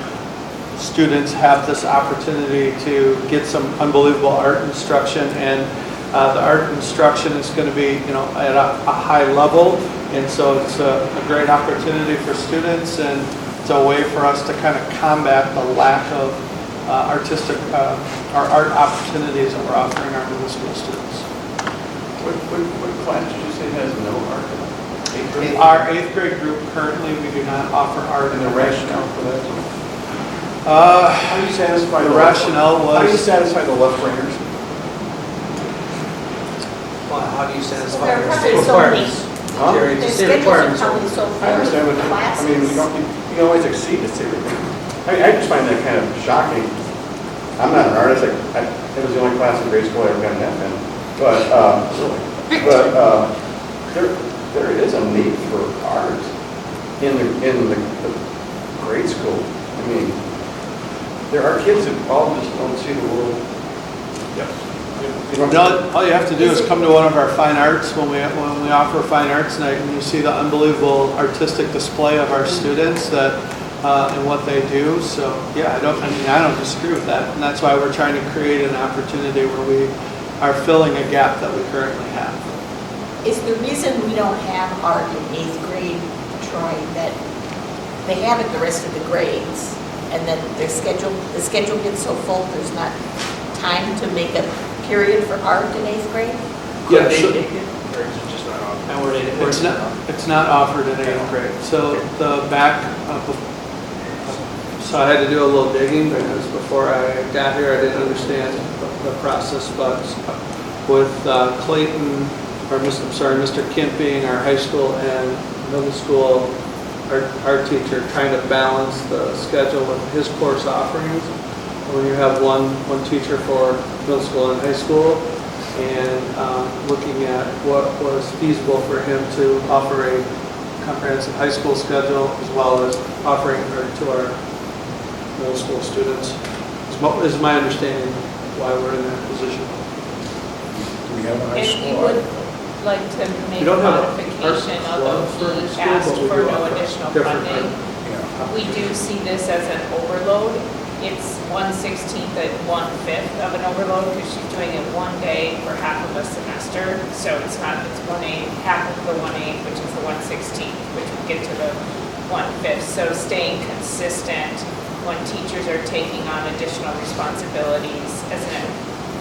students have this opportunity to get some unbelievable art instruction, and the art instruction is going to be, at a high level, and so it's a great opportunity for students, and it's a way for us to kind of combat the lack of artistic or art opportunities that we're offering our middle school students. What class did you say has no art? 8th grade? Our 8th grade group currently, we do not offer art. And the rationale for that? How do you satisfy the rationale was. How do you satisfy the left-wingers? Well, how do you satisfy They're their probably so requirements? Huh? Jerry, Their the state schedules are requirements are. probably so I full understand, with but you classes. can always exceed the state requirement. I just find that kind of shocking. I'm not an artist. It was the only class in grade school I ever got an F in. But there is a need for art in the grade school. I mean, there are kids who all just don't see the world. All you have to do is come to one of our fine arts when we offer fine arts night, and you see the unbelievable artistic display of our students and what they do. So yeah, I don't disagree with that, and that's why we're trying to create an opportunity where we are filling a gap that we currently have. Is the reason we don't have art in 8th grade, Troy, that they have it the rest of the grades, and then the schedule gets so full, there's not time to make a period for art in 8th grade? Yeah, They so- take it, or is it just not on? And where they, It's not offered in 8th grade. So the back, so I had to do a little digging because before I got here, I didn't understand the process. But with Clayton, Mr. Kemp being our high school and middle school art teacher, trying to balance the schedule with his course offerings. When you have one teacher for middle school and high school, and looking at what was feasible for him to offer a comprehensive high school schedule as well as offering her to our middle school students. Is my understanding why we're in that position. Do we have a high If school? you would like to make We a don't have a modification, art although club for he school, asked but we for do no offer additional different funding, Yeah. we do see this as an overload. It's 1/16 and 1/5 of an overload because she's doing it one day for half of a semester. So it's 1/8, half of the 1/8, which is the 1/16, which would get to the 1/5. So staying consistent when teachers are taking on additional responsibilities as an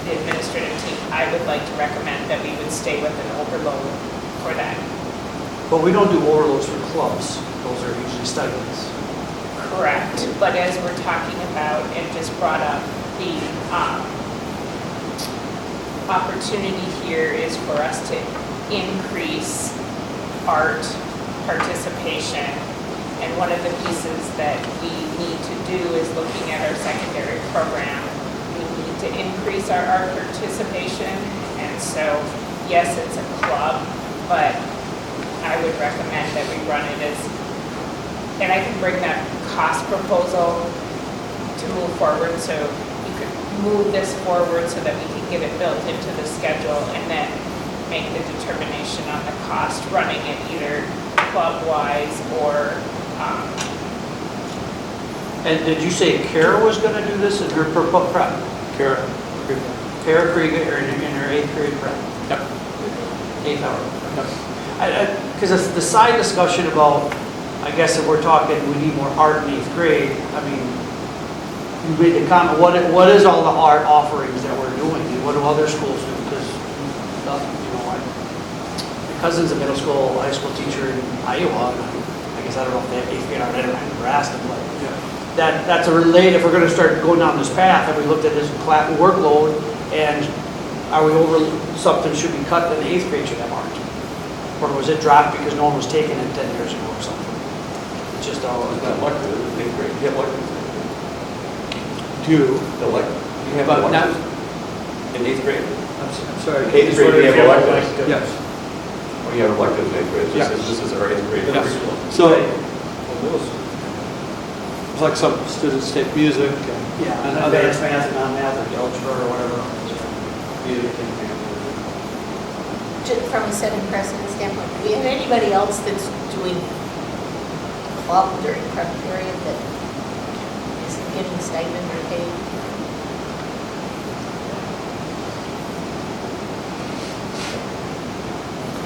administrative team, I would like to recommend that we would stay with an overload for that. but we don't do overloads for clubs. Those are usually stipends. Correct, but as we're talking about, and just brought up, the opportunity here is for us to increase art participation. And one of the pieces that we need to do is looking at our secondary program. We need to increase our art participation, and so, yes, it's a club, but I would recommend that we run it as, and I can bring that cost proposal to move forward, so you could move this forward so that we can get it built into the schedule and then make the determination on the cost, running it either club-wise or, And did you say Kara was going to do this in her prep? Kara? Kara Krieger in her 8th grade prep? Yep. 8th hour. Because it's the side discussion about, I guess if we're talking, we need more art in 8th grade, I mean, you made the comment, what is all the art offerings that we're doing, and what do other schools do? Because, my cousin's a middle school, high school teacher in Iowa, and I guess I don't know if they have 8th grade art, I never asked them, but that's a related, if we're gonna start going down this path, have we looked at this workload, and are we over, something should be cut, then the 8th grade should have art? Or was it dropped because no one was taking it 10 years ago or something? It's just all. It's not elective, it's 8th grade. You have electives. Do. You have But not, electives. In 8th grade? I'm sorry. 8th grade, you have electives. Yes. Well, you have electives in 8th grade. Yeah. This is our 8th grade Yes. curriculum. So, it's like some students take music and. yeah, and advanced math and non-math, or algebra or whatever. Music and. Just from a setting precedent standpoint, do we have anybody else that's doing club during prep period that isn't getting stipend or paid?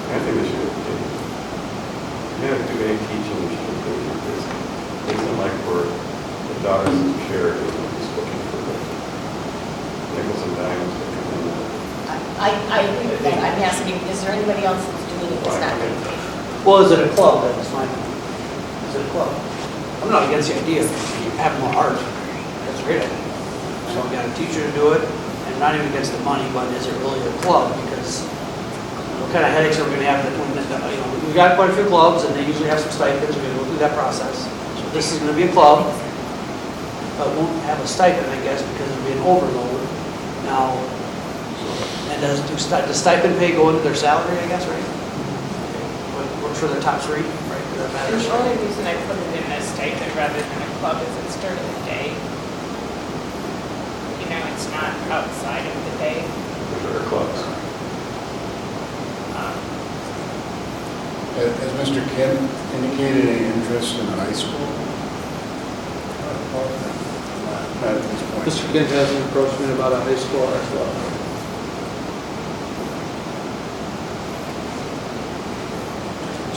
I think they should, you have to do any teaching, we should do this. It isn't like we're, the daughters of charity, we're just looking for the nickels and dimes that come in. I agree with that. I'm asking, is there anybody else that's doing it that's not getting paid? Well, is it a club, that was my, is it a club? I'm not against the idea of having more art, that's a great idea. So we got a teacher to do it, and not even against the money, but is it really a club? Because what kind of headaches are we gonna have when, we got quite a few clubs, and they usually have some stipends, we're gonna go through that process. So this is gonna be a club, but won't have a stipend, I guess, because it'll be an overload. Now, and does stipend pay go into their salary, I guess, right? Works for their top 3, right? That matters. the only reason I put it in a stipend rather than a club is it's during the day. You know, it's not outside of the day. There are clubs. Has Mr. Kim indicated any interest in high school? Not at this point. Mr. Kent hasn't approached me about a high school art club.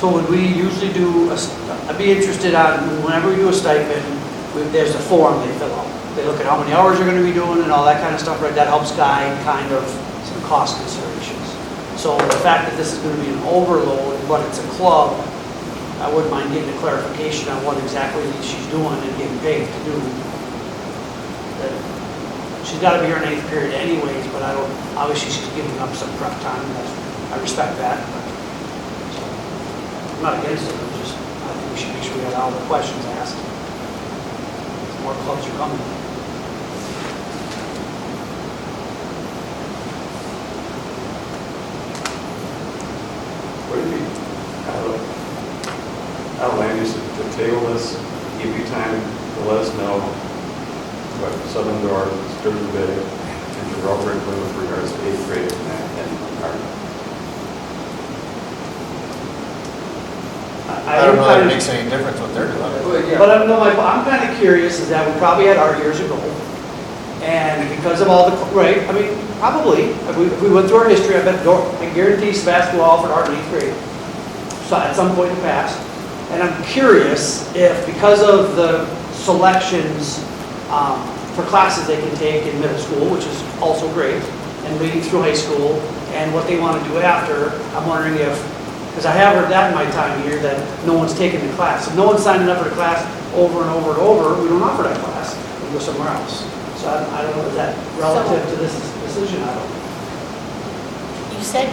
So would we usually do, I'd be interested on, whenever we do a stipend, there's a form they fill out. They look at how many hours you're gonna be doing and all that kind of stuff, right? That helps guide kind of some cost considerations. So the fact that this is gonna be an overload, but it's a club, I wouldn't mind getting a clarification on what exactly she's doing and getting paid to do. That she's gotta be here in 8th period anyways, but I don't, obviously she's giving up some prep time, and I respect that. I'm not against it, I'm just, I think we should make sure we have all the questions asked. More clubs are coming. Would it be outlandish to table this, give you time to let us know what Southern Door, Sturgeon Bay, and the Robert with regards to 8th grade and art? I don't know if it makes any difference what they're doing. But I'm kind of curious, is that we probably had art years ago, and because of all the, right, I mean, probably, if we went through our history, I guarantee Sevastopol offered art in 8th grade, so at some point in the past. And I'm curious if, because of the selections for classes they can take in middle school, which is also great, and leading through high school, and what they want to do after, I'm wondering if, because I have heard that in my time here, that no one's taking the class. If no one's signing up for the class over and over and over, we don't offer that class, we go somewhere else. So I don't know, is that relative to this decision? I don't know. You said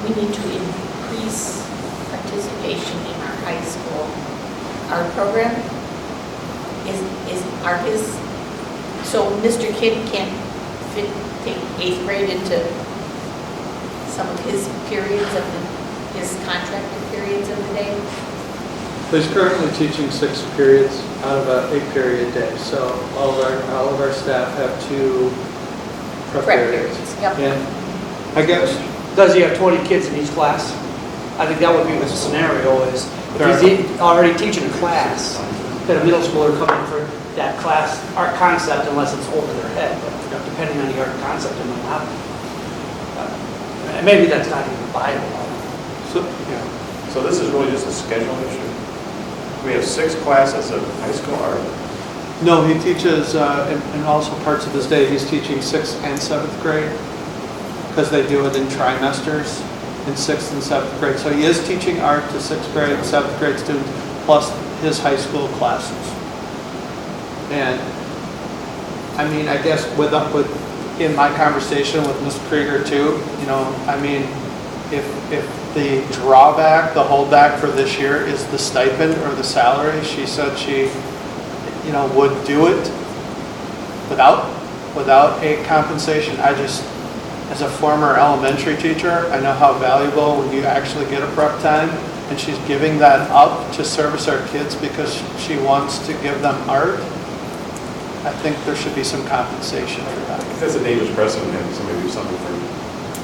we need to increase participation in our high school art program. Are his, so Mr. Kidd can't take 8th grade into some of his periods of his contracted periods of the day? He's currently teaching 6 periods out of an 8-period day, so all of our staff have 2 prep periods. Yep. And I guess, Does he have 20 kids in each class? I think that would be the scenario is, If he's already teaching a class, that a middle schooler come in for that class, art concept, unless it's over their head, but depending on the art concept, it might not be. And maybe that's not even viable. So, So this is really just a scheduling issue? We have 6 classes of high school art. no, he teaches, in also parts of his day, he's teaching 6th and 7th grade, because they do it in trimesters, in 6th and 7th grade. So he is teaching art to 6th grade, 7th grade students, plus his high school classes. And, I mean, I guess in my conversation with Ms. Krieger too, I mean, if the drawback, the holdback for this year is the stipend or the salary, she said she, would do it without a compensation. I just, as a former elementary teacher, I know how valuable when you actually get a prep time, and she's giving that up to service our kids because she wants to give them art. I think there should be some compensation for that. That's a dangerous precedent, having somebody do something for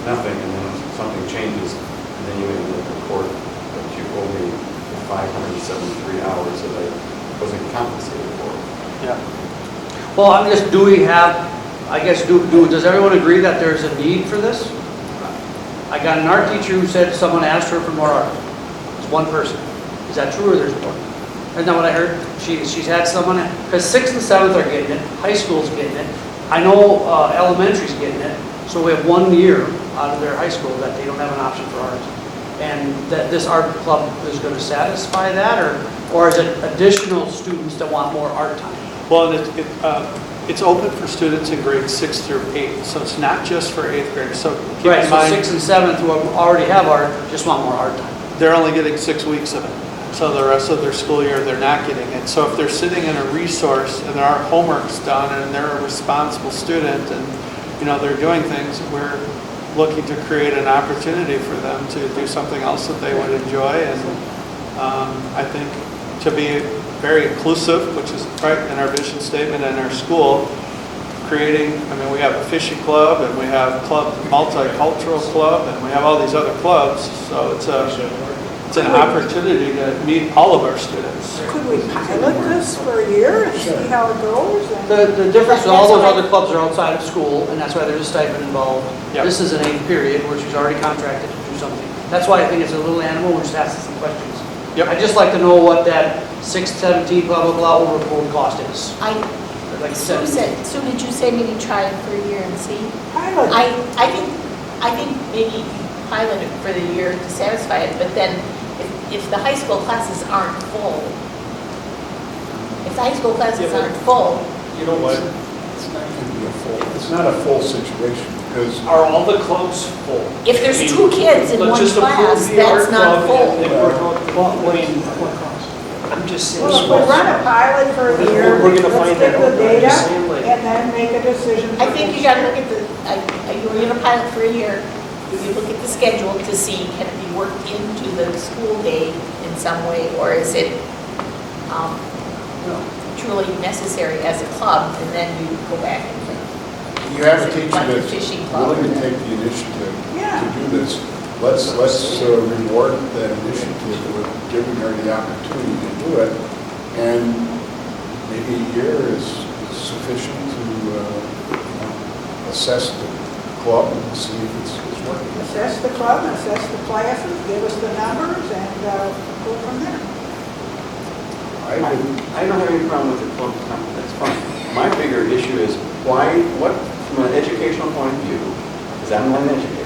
nothing, and then something changes, and then you end up in court that you owe me 573 hours that I wasn't compensated for. Yeah. Well, does everyone agree that there's a need for this? I got an art teacher who said someone asked her for more art. It's one person. Is that true or there's more? Isn't that what I heard? She's had someone, because 6th and 7th are getting it, high school's getting it. I know elementary's getting it, so we have 1 year out of their high school that they don't have an option for art. And that this art club is going to satisfy that, or is it additional students that want more art time? Well, it's open for students in grades 6 through 8, so it's not just for 8th graders. So keep Right, in so mind, 6th and 7th who already have art just want more art time. they're only getting 6 weeks of it. So the rest of their school year, they're not getting it. So if they're sitting in a resource and our homework's done and they're a responsible student and, they're doing things, we're looking to create an opportunity for them to do something else that they would enjoy. And I think to be very inclusive, which is right in our vision statement in our school, creating, we have a fishing club and we have multicultural club and we have all these other clubs. So it's an opportunity to meet all of our students. Could we pilot this for a year and see how it goes? The difference is all those other clubs are outside of school, and that's why there's a stipend involved. Yep. This is an 8th period where she's already contracted to do something. That's why I think it's a little animal, we're just asking some questions. Yep. I'd just like to know what that 6, 17, blah, blah, blah, overboard cost is. Like Sue did you say maybe try it for a year and see? Pilot. I think maybe pilot it for the year to satisfy it, but then if the high school classes aren't full, You know what? It's not a full situation, because Are all the clubs full? if there's 2 kids in one Let's just approve class, the that's art not club full. and we're going- I'm just saying. Well, if we run a pilot for a year, We're gonna let's find get that the out. I'm data just saying, like- and then make a decision. I think you gotta look at you're gonna pilot for a year, you look at the schedule to see, can it be worked into the school day in some way, or is it truly necessary as a club, and then you go back and you have a teacher like a that's fishing club. willing to take the initiative Yeah. to do this. Let's reward that initiative with giving her the opportunity to do it. And maybe a year is sufficient to assess the club and see if it's working. Assess the club, assess the classes, give us the numbers, and go from there. I don't have any problem with the club comment, that's fine. My bigger issue is what, from an educational point of view, because I'm not an educator,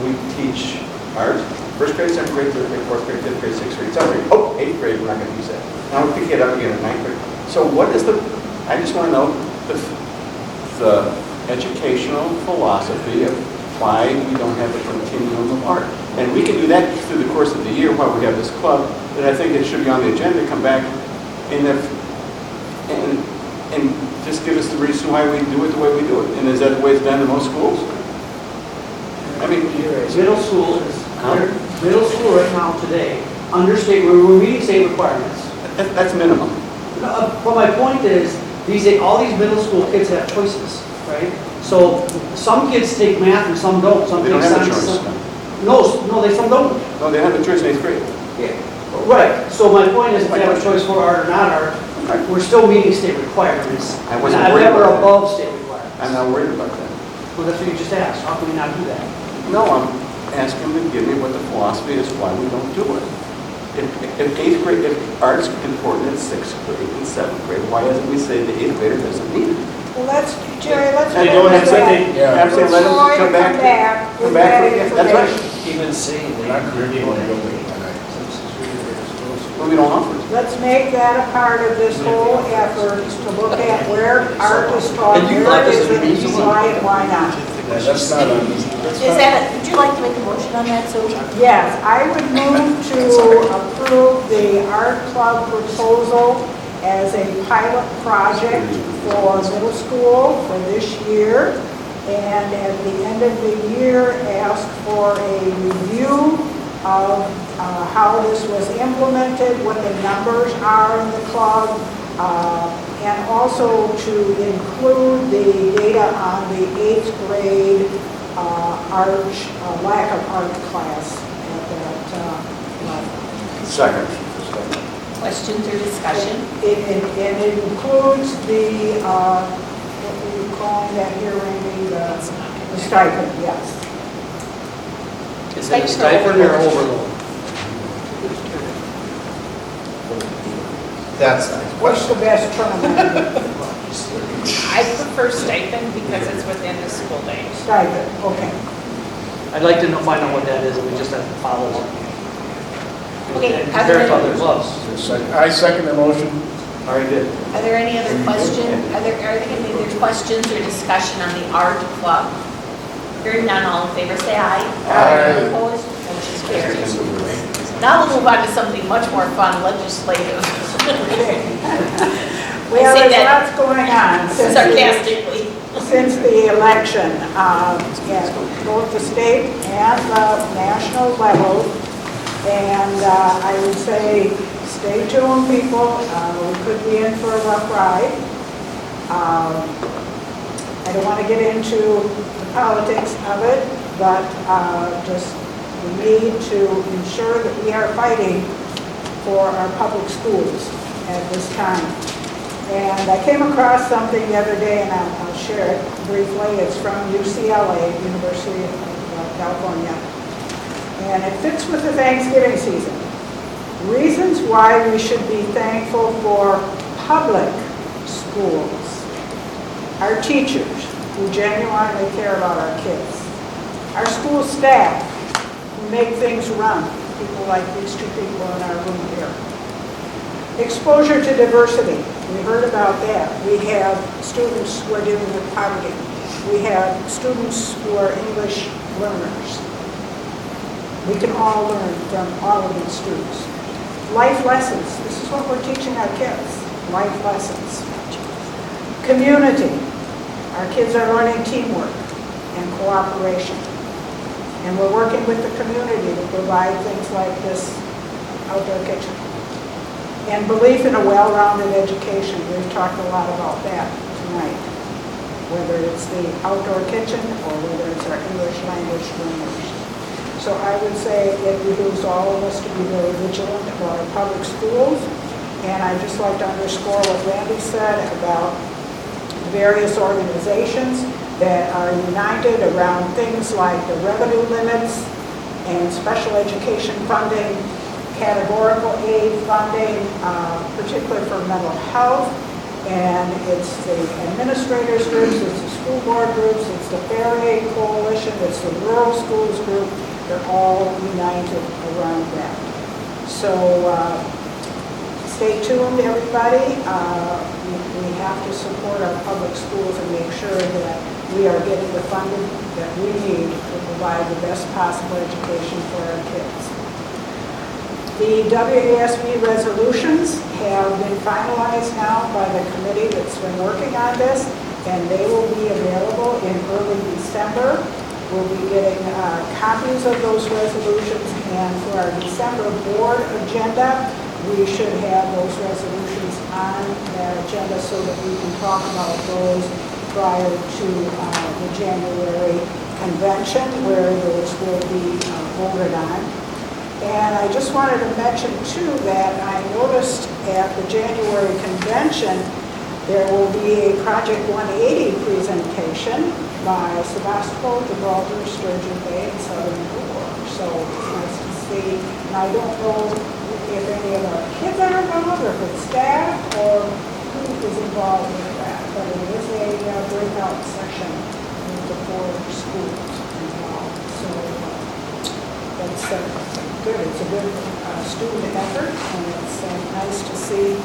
we teach art, 1st grade, 2nd grade, 3rd grade, 4th grade, 5th grade, 6th grade, 7th grade. Oh, 8th grade, we're not going to use that. Now we pick it up again in 9th grade. So what is I just want to know the educational philosophy of why we don't have a continuum of art. And we can do that through the course of the year while we have this club, but I think it should be on the agenda, come back and just give us the reason why we do it the way we do it. And is that the way it's done in most schools? I mean, Middle school right now today, we're meeting state requirements. that's minimum. But my point is, all these middle school kids have choices, right? So some kids take math and some don't. Some They don't take have a science. choice. No, they still don't. No, they have a choice in 8th grade. Right, so my point is, if they have a choice for art or not art, we're still meeting state requirements. I wasn't And worried we're about that. above state requirements. I'm not worried about that. Well, that's what you just asked, how can we not do that? No, I'm asking them to give me what the philosophy is why we don't do it. If 8th grade, if art is important in 6th grade and 7th grade, why doesn't we say the 8th grader doesn't need it? Well, let's, Jerry, let's. They don't have to, Yeah. have to let them Roy come back. with Come back that for- yeah, that's right. information. Even saying We're not curriculum building tonight. Well, we don't offer it. Let's make that a part of this whole effort to look at where art is taught, And you where thought it this would be isn't, easy? why and why not. That's not on this. Is that, would you like to make a motion on that, Sue? Yes, I would move to approve the art club proposal as a pilot project for middle school for this year. And at the end of the year, ask for a review of how this was implemented, what the numbers are in the club, and also to include the data on the 8th grade art, lack of art class at that level. Second. Questions or discussion? And it includes the, what were you calling that here, Randy? The stipend, yes. Is it a stipend or overload? That's, What's the best term? I prefer stipend because it's within the school day. Stipend, okay. I'd like to find out what that is, and we just have to follow it. Okay, And are compare it to there- other clubs. I second the motion. Very good. Are there any other questions? Are there any other questions or discussion on the art club? Hearing none, all in favor, say aye. Aye. Opposed, motion carries. Now we'll move on to something much more fun, legislative. Well, say there's that lots going on sarcastically. since the election, at both the state and the national level. And I would say, stay tuned, people. We could be in for a rough ride. I don't want to get into the politics of it, but just we need to ensure that we are fighting for our public schools at this time. And I came across something the other day, and I'll share it briefly. It's from UCLA, University of California. And it fits with the Thanksgiving season. Reasons why we should be thankful for public schools. Our teachers, who genuinely care about our kids. Our school staff, who make things run. People like these two people in our room here. Exposure to diversity. We heard about that. We have students who are dealing with poverty. We have students who are English learners. We can all learn from all of these students. Life lessons. This is what we're teaching our kids. Life lessons. Community. Our kids are learning teamwork and cooperation. And we're working with the community to provide things like this outdoor kitchen. And belief in a well-rounded education. We've talked a lot about that tonight. Whether it's the outdoor kitchen or whether it's our English language learners. So I would say it behooves all of us to be very vigilant about our public schools. And I'd just like to underscore what Randy said about various organizations that are united around things like the revenue limits and special education funding, categorical aid funding, particularly for mental health. And it's the administrators groups, it's the school board groups, it's the Fair Aid Coalition, it's the Rural Schools Group. They're all united around that. So stay tuned, everybody. We have to support our public schools and make sure that we are getting the funding that we need to provide the best possible education for our kids. The WASB resolutions have been finalized now by the committee that's been working on this, and they will be available in early December. We'll be getting copies of those resolutions, and for our December board agenda, we should have those resolutions on that agenda so that we can talk about those prior to the January convention where those will be voted on. And I just wanted to mention too that I noticed at the January convention, there will be a Project 180 presentation by Sevastopol, Gibraltar, Sturgeon Bay, and Southern New York. So it's nice to see. And I don't know if any of our kids are involved, or if it's staff, or who is involved with that. But it is a breakout session with the 4 schools involved. So that's good. It's a good student effort, and it's nice to see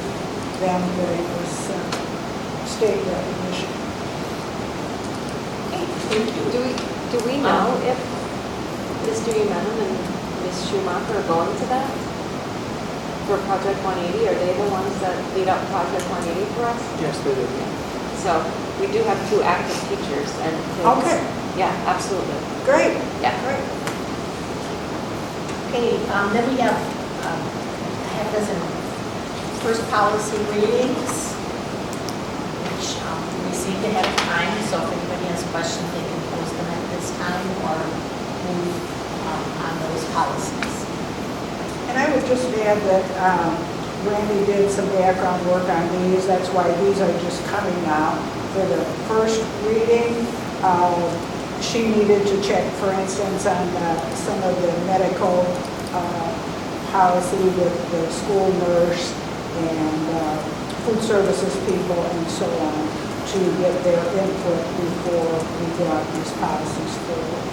them getting this state recognition. Thank you. Do we know if Ms. Dewey-Menon and Ms. Schumacher are going to that? For Project 180, are they the ones that lead up Project 180 for us? Yes, they do. So we do have 2 active teachers and kids. Okay. Yeah, absolutely. Great. Yeah. Great. Okay, then we have half dozen first policy readings, which we received ahead of time, so if anybody has questions, they can pose them at this time or move on those policies. And I would just add that Randy did some background work on these. That's why these are just coming out for the first reading. She needed to check, for instance, on some of the medical policy with the school nurse and food services people and so on to get their input before we brought these policies forward.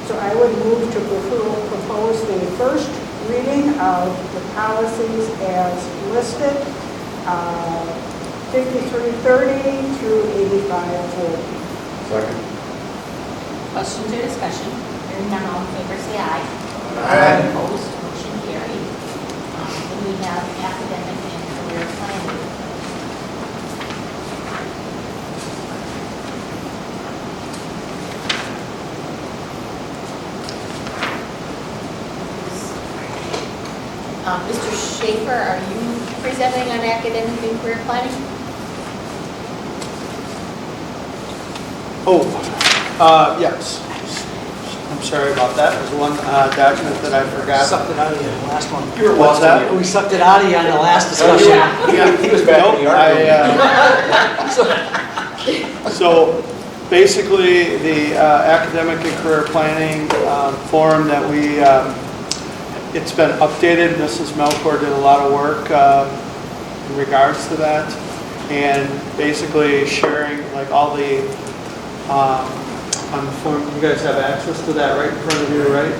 So I would move to propose the first reading of the policies as listed, 5330 through 8540. Second. Questions or discussion? Hearing none, all in favor say aye. Aye. Opposed, motion carried. Then we have academic and career planning. Mr. Schaefer, are you presenting on academic and career planning? Yes. I'm sorry about that. There's one document that I forgot. Sucked it out of you on the last one. What's that? We sucked it out of you on the last discussion. He was back in the art room. So basically, the academic and career planning forum that we, it's been updated. Mrs. Melkor did a lot of work in regards to that. And basically sharing like all the, on the form, you guys have access to that right in front of you, right?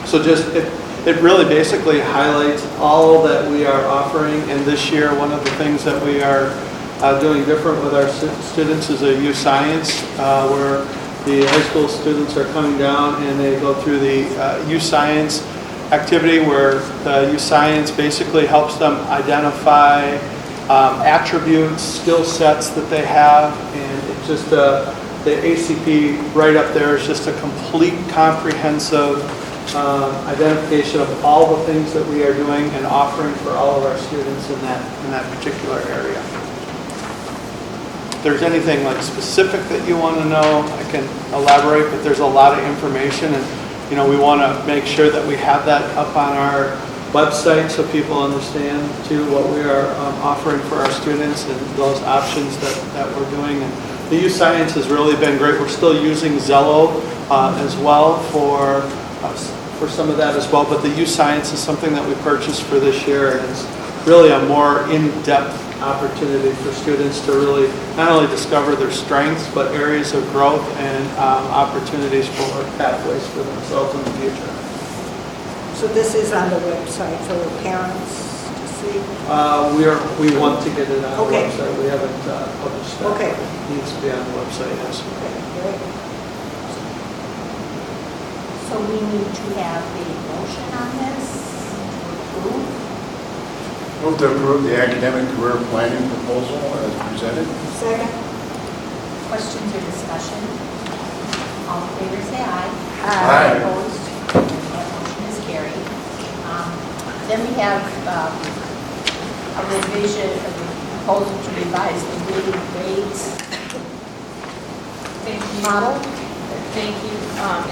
So just, it really basically highlights all that we are offering. And this year, one of the things that we are doing different with our students is a youth science, where the high school students are coming down and they go through the youth science activity, where the youth science basically helps them identify attributes, skill sets that they have, and it just the ACP right up there is just a complete comprehensive identification of all the things that we are doing and offering for all of our students in that particular area. If there's anything like specific that you want to know, I can elaborate, but there's a lot of information, and we want to make sure that we have that up on our website so people understand too what we are offering for our students and those options that we're doing. And the youth science has really been great. We're still using Zello as well for some of that as well, but the youth science is something that we purchased for this year, and it's really a more in-depth opportunity for students to really not only discover their strengths, but areas of growth and opportunities for pathways for themselves in the future. So this is on the website for parents to see? We want to get it on the Okay. website. We haven't published that. Okay. It needs to be on the website, yes. Okay, great. So we need to have a motion on this to approve. Move to approve the academic career planning proposal as presented. Second? Questions or discussion? All in favor say aye. Aye. Opposed? That motion is carried. Then we have a revision, a proposal to revise the weighted grades Thank you. model? Thank you.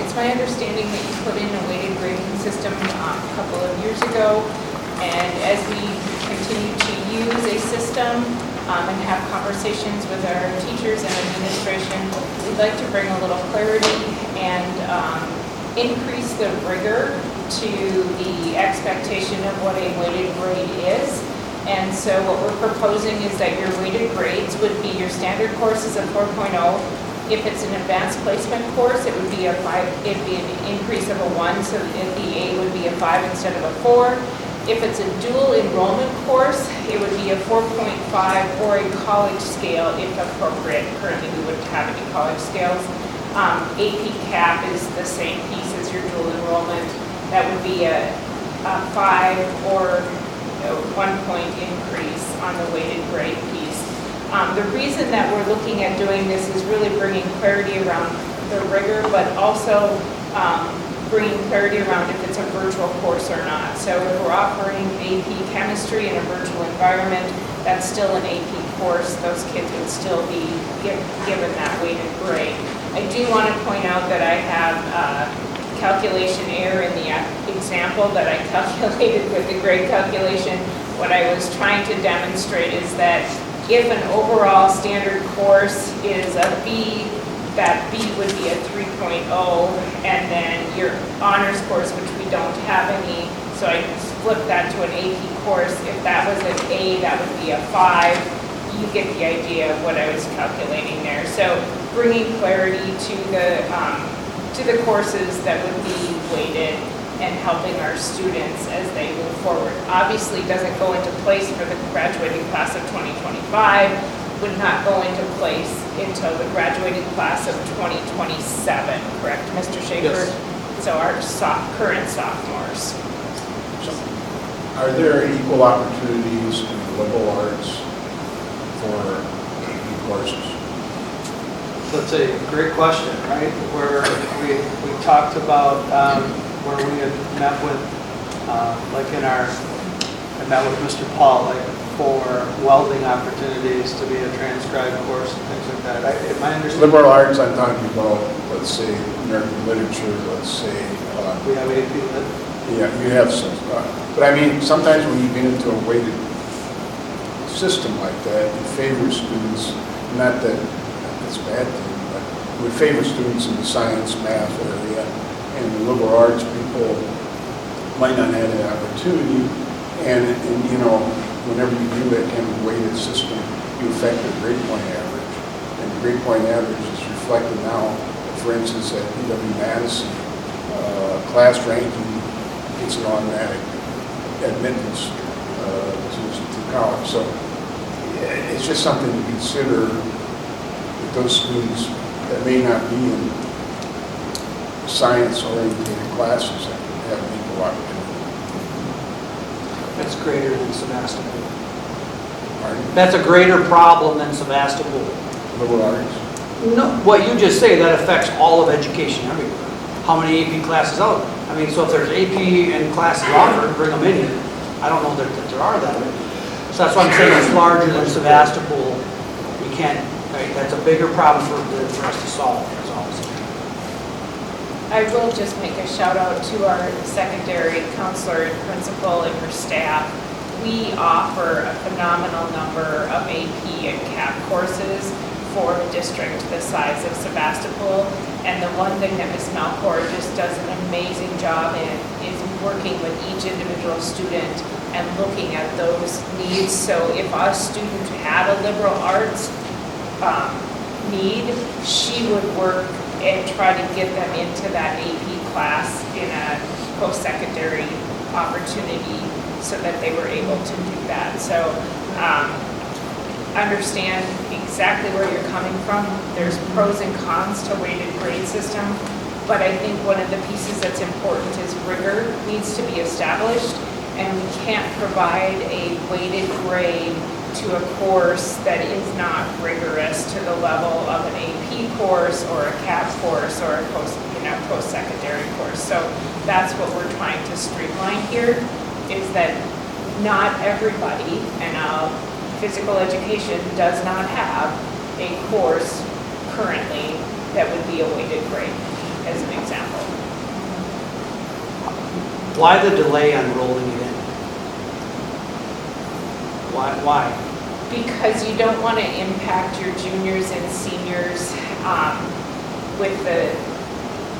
It's my understanding that you put in a weighted grading system a couple of years ago. And as we continue to use a system and have conversations with our teachers and administration, we'd like to bring a little clarity and increase the rigor to the expectation of what a weighted grade is. And so what we're proposing is that your weighted grades would be your standard courses of 4.0. If it's an advanced placement course, it would be a 5, it'd be an increase of a 1, so the A would be a 5 instead of a 4. If it's a dual enrollment course, it would be a 4.5 or a college scale if appropriate. Currently, we wouldn't have any college scales. AP CAP is the same piece as your dual enrollment. That would be a 5 or a 1 point increase on the weighted grade piece. The reason that we're looking at doing this is really bringing clarity around the rigor, but also bringing clarity around if it's a virtual course or not. So if we're offering AP chemistry in a virtual environment, that's still an AP course. Those kids would still be given that weighted grade. I do want to point out that I have calculation error in the example that I calculated with the grade calculation. What I was trying to demonstrate is that if an overall standard course is a B, that B would be a 3.0, and then your honors course, which we don't have any, so I flipped that to an AP course. If that was an A, that would be a 5. You get the idea of what I was calculating there. So bringing clarity to the courses that would be weighted and helping our students as they move forward. Obviously, it doesn't go into place for the graduating class of 2025, would not go into place until the graduating class of 2027, correct, Mr. Schaefer? Yes. So our current sophomores. Are there equal opportunities in the liberal arts for AP courses? That's a great question, right? Where we talked about where we had met with, I met with Mr. Paul, like for welding opportunities to be a transcribed course and things like that. My understanding. Liberal arts, I'm talking about, let's say, American literature, let's say. We have AP Lit. Yeah, you have some. But I mean, sometimes when you get into a weighted system like that, it favors students, not that it's a bad thing, but it would favor students in the science, math area, and the liberal arts people might not have that opportunity. And you know, whenever you do that kind of weighted system, you affect the grade point average. And the grade point average is reflected now, for instance, at UW-Madison, class ranking gets an automatic admittance to college. So it's just something to consider with those students that may not be in science-oriented classes that have an equal opportunity. That's greater than Sevastopol. Pardon? That's a greater problem than Sevastopol. Liberal arts? No, what you just say, that affects all of education everywhere. How many AP classes out? I mean, so if there's AP and classes offered, bring them in. I don't know that there are that many. So that's why I'm saying it's larger than Sevastopol. We can't, right, that's a bigger problem for us to solve, that's all I'm saying. I will just make a shout out to our secondary counselor and principal and her staff. We offer a phenomenal number of AP and CAP courses for a district the size of Sevastopol. And the one thing that Ms. Malcor just does an amazing job in is working with each individual student and looking at those needs. So if a student had a liberal arts need, she would work and try to get them into that AP class in a post-secondary opportunity so that they were able to do that. So understand exactly where you're coming from. There's pros and cons to weighted grade system, but I think one of the pieces that's important is rigor needs to be established, and we can't provide a weighted grade to a course that is not rigorous to the level of an AP course or a CAP course or a post-secondary course. So that's what we're trying to streamline here, is that not everybody, and physical education does not have a course currently why the delay on rolling it in? Why? Because you don't want to impact your juniors and seniors with the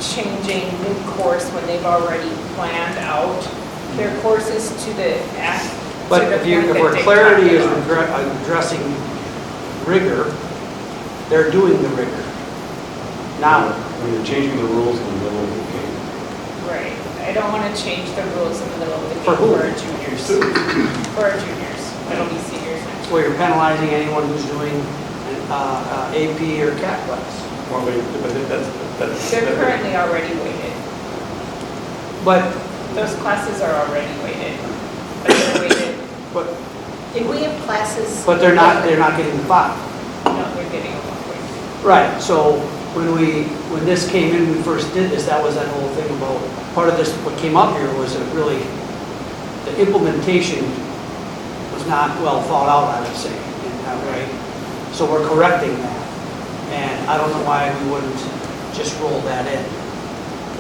changing mid-course when they've already planned out their courses to the But if our clarity is addressing rigor, they're doing the rigor. Now, When you're changing the rules in the middle of the game. Right. I don't want to change the rules in the middle of the game For who? for our juniors. For our juniors. It'll be seniors next where you're penalizing anyone who's doing an AP or CAT class. Well, that's. They're currently already weighted. But, Those classes are already weighted. But they're weighted. but, Did we have classes? but they're not getting the 5. No, they're getting a 1.2. Right, so when this came in, we first did this, that was that whole thing about, part of this, what came up here was that really, the implementation was not well thought out, I would say, in that way. So we're correcting that. And I don't know why we wouldn't just roll that in.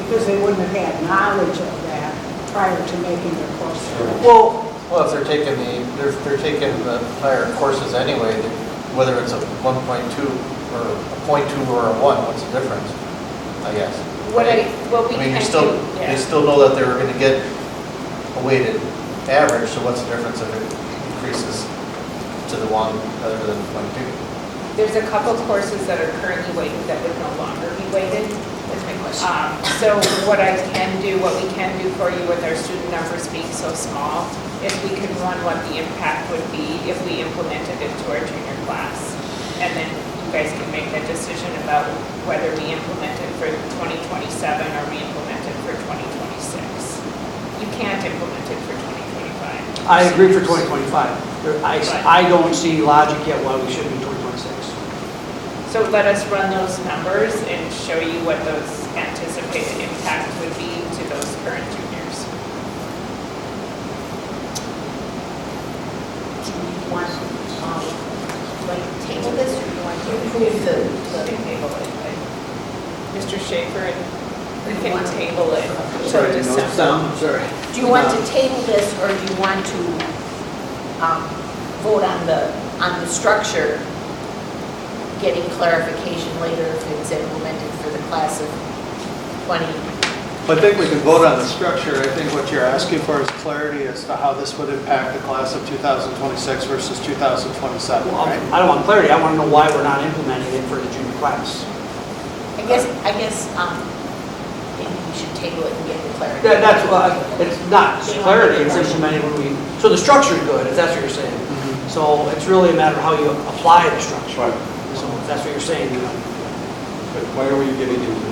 Because they wouldn't have had knowledge of that prior to making their course. Well, Well, if they're taking they're taking the higher courses anyway, whether it's a 1.2 or a 0.2 or a 1, what's the difference, I guess? What we I mean, can still, do, they yeah. still know that they were gonna get a weighted average, so what's the difference if it increases to the 1 rather than 0.2? There's a couple courses that are currently weighted that would no longer be weighted. That's my question. So what we can do for you with our student numbers being so small, is we can run what the impact would be if we implemented it to our junior class. And then you guys can make that decision about whether we implement it for 2027 or we implement it for 2026. You can't implement it for 2025. I agree for 2025. I don't see logic yet why we should be 2026. So let us run those numbers and show you what those anticipated impact would be to those current juniors. Do you want to, like, table this, or do you want to approve the? Table it. Mr. Schaefer, we can table it Sorry, till no December. sound, sorry. Do you want to table this, or do you want to vote on the structure, getting clarification later if it's implemented for the class of 20? I think we can vote on the structure. I think what you're asking for is clarity as to how this would impact the class of 2026 versus 2027, Well, right? I don't want clarity, I want to know why we're not implementing it for the junior class. I guess, maybe we should table it and get the clarity. That's, it's not clarity, it's implementing when we, so the structure's good, if that's what you're saying. So it's really a matter of how you apply the structure. Right. So if that's what you're saying, you know. But why are we getting into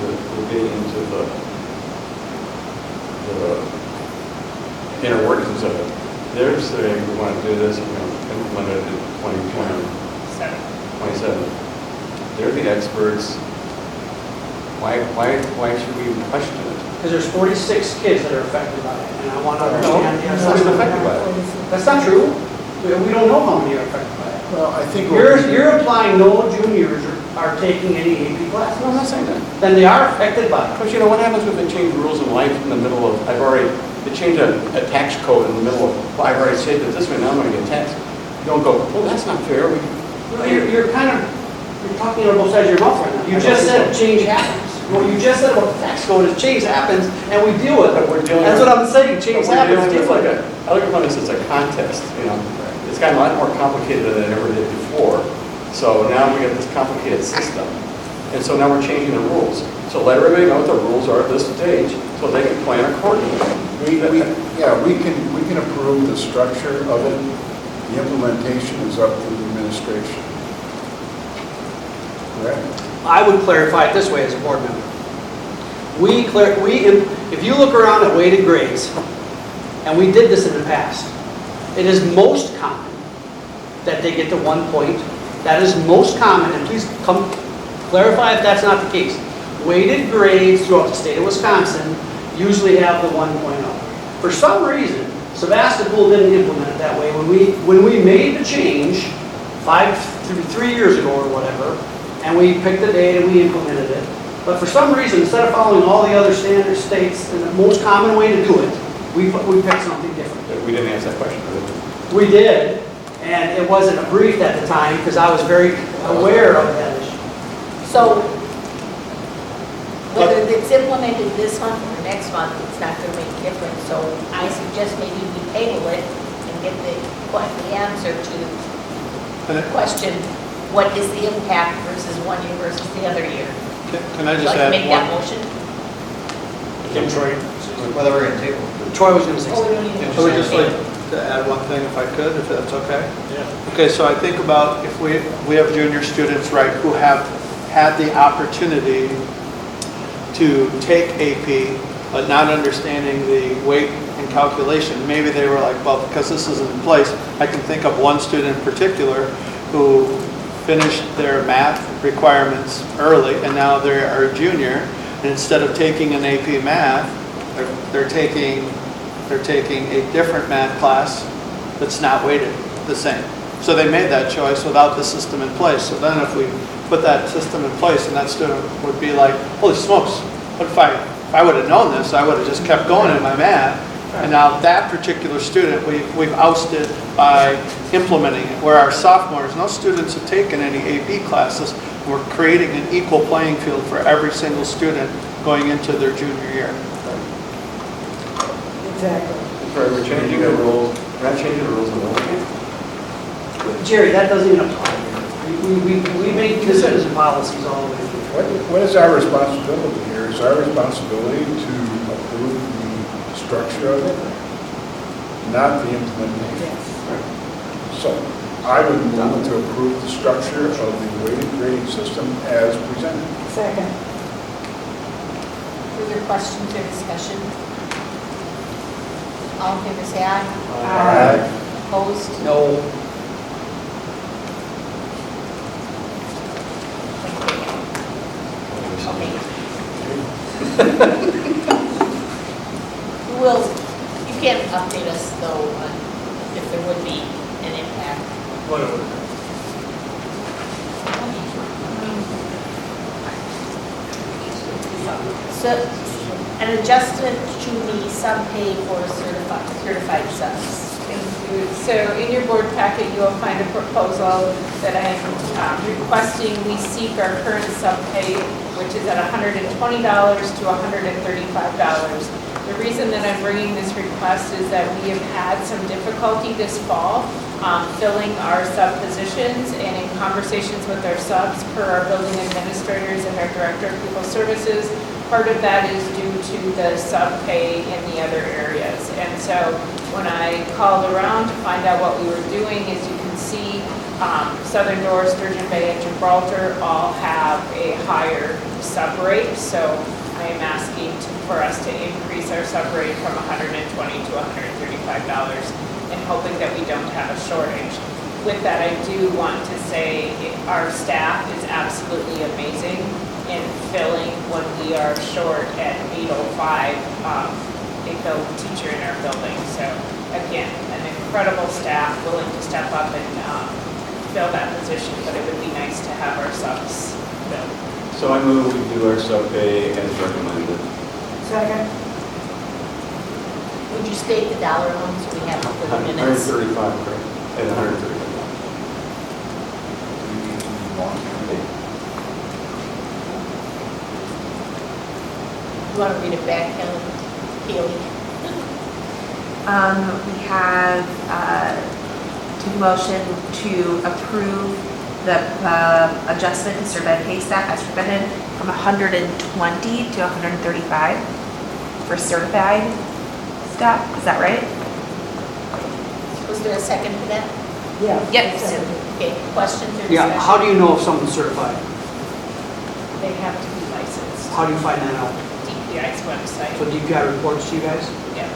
the inner workings of it? They're saying we want to do this, and implement it in 2027. They're the experts. Why should we even question it? Because there's 46 kids that are affected by it, and I want to understand. No, it's not even affected by it. That's not true. We don't know how many are affected by it. Well, I think. You're implying no juniors are taking any AP classes. No, I'm not saying that. Then they are affected by it. But you know, what happens when they change rules in life in the middle of, they change a tax code in the middle of, well, I've already said that this way, now I'm going to get taxed. You don't go, well, that's not fair. You're talking on both sides of your mouth right now. You just said change happens. What you just said about the tax code is change happens, and we deal with it. That's what I'm saying, change happens. I look upon this as a contest, you know. It's gotten a lot more complicated than it ever did before. So now we have this complicated system. And so now we're changing the rules. So let everybody know what the rules are at this stage, so they can plan accordingly. We can approve the structure of it. The implementation is up to the administration. Correct? I would clarify it this way as a board member. If you look around at weighted grades, and we did this in the past, it is most common that they get to 1 point. That is most common, and please come clarify if that's not the case. Weighted grades throughout the state of Wisconsin usually have the 1.0. For some reason, Sevastopol didn't implement it that way. When we made the change 3 years ago or whatever, and we picked the date and we implemented it. But for some reason, instead of following all the other standard states, and the most common way to do it We picked something different. We didn't ask that question, did we? We did, and it wasn't a brief at the time because I was very aware of that issue. So whether it's implemented this month or next month, it's not going to make a difference. So I suggest maybe we table it and get the answer to the question, what is the impact versus 1 year versus the other year? Can I just Like add make that one? motion? Whether we're going to table. Troy was going to say Oh, we something. don't even. I would just like to add one thing if I could, if that's okay. Yeah. Okay, so I think about if we have junior students, right, who have had the opportunity to take AP, but not understanding the weight and calculation. Maybe they were like, well, because this isn't in place, I can think of one student in particular who finished their math requirements early, and now they are a junior, and instead of taking an AP math, they're taking a different math class that's not weighted the same. So they made that choice without the system in place. So then if we put that system in place, and that student would be like, holy smokes, what if I would have known this, I would have just kept going in my math. And now that particular student, we've ousted by implementing it. Where our sophomores, no students have taken any AP classes. We're creating an equal playing field for every single student going into their junior year. Exactly. Right, we're changing the rules, we're not changing the rules in the middle. Jerry, that doesn't even apply here. We make decisions and policies all the way through. What is our responsibility here? Is our responsibility to approve the structure of it, not the implementation? So I would move to approve the structure of the weighted grading system as presented. Second. Further questions or discussion? All in favor, say aye. Aye. Opposed? No. Okay. You can't update us though on if there would be an impact. So, an adjustment to the sub-pay for certified subs. Thank you. So in your board packet, you will find a proposal that I am requesting we seek our current sub-pay, which is at $120 to $135. The reason that I'm bringing this request is that we have had some difficulty this fall filling our sub positions, and in conversations with our subs per our building administrators and our director of people services, part of that is due to the sub pay in the other areas. And so when I called around to find out what we were doing, as you can see, Southern Door, Sturgeon Bay, and Gibraltar all have a higher sub rate. So I am asking for us to increase our sub rate from $120 to $135 and hoping that we don't have a shortage. With that, I do want to say our staff is absolutely amazing in filling when we are short at 8:05, a teacher in our building. So again, an incredible staff willing to step up and fill that position, but it would be nice to have our subs filled. So I move we do our sub-pay as recommended. Second. Would you state the dollar amount so we have it for the minutes? 135, correct, and 135. You want to read it back, Haley? We have to motion to approve the adjustment to certified pay staff as presented from 120 to 135 for certified staff. Is that right? Was there a second for that? Yeah. Yes. Okay, questions or discussion? Yeah, how do you know if someone's certified? They have to be licensed. How do you find that out? DPI's website. So DPI reports to you guys? Yeah.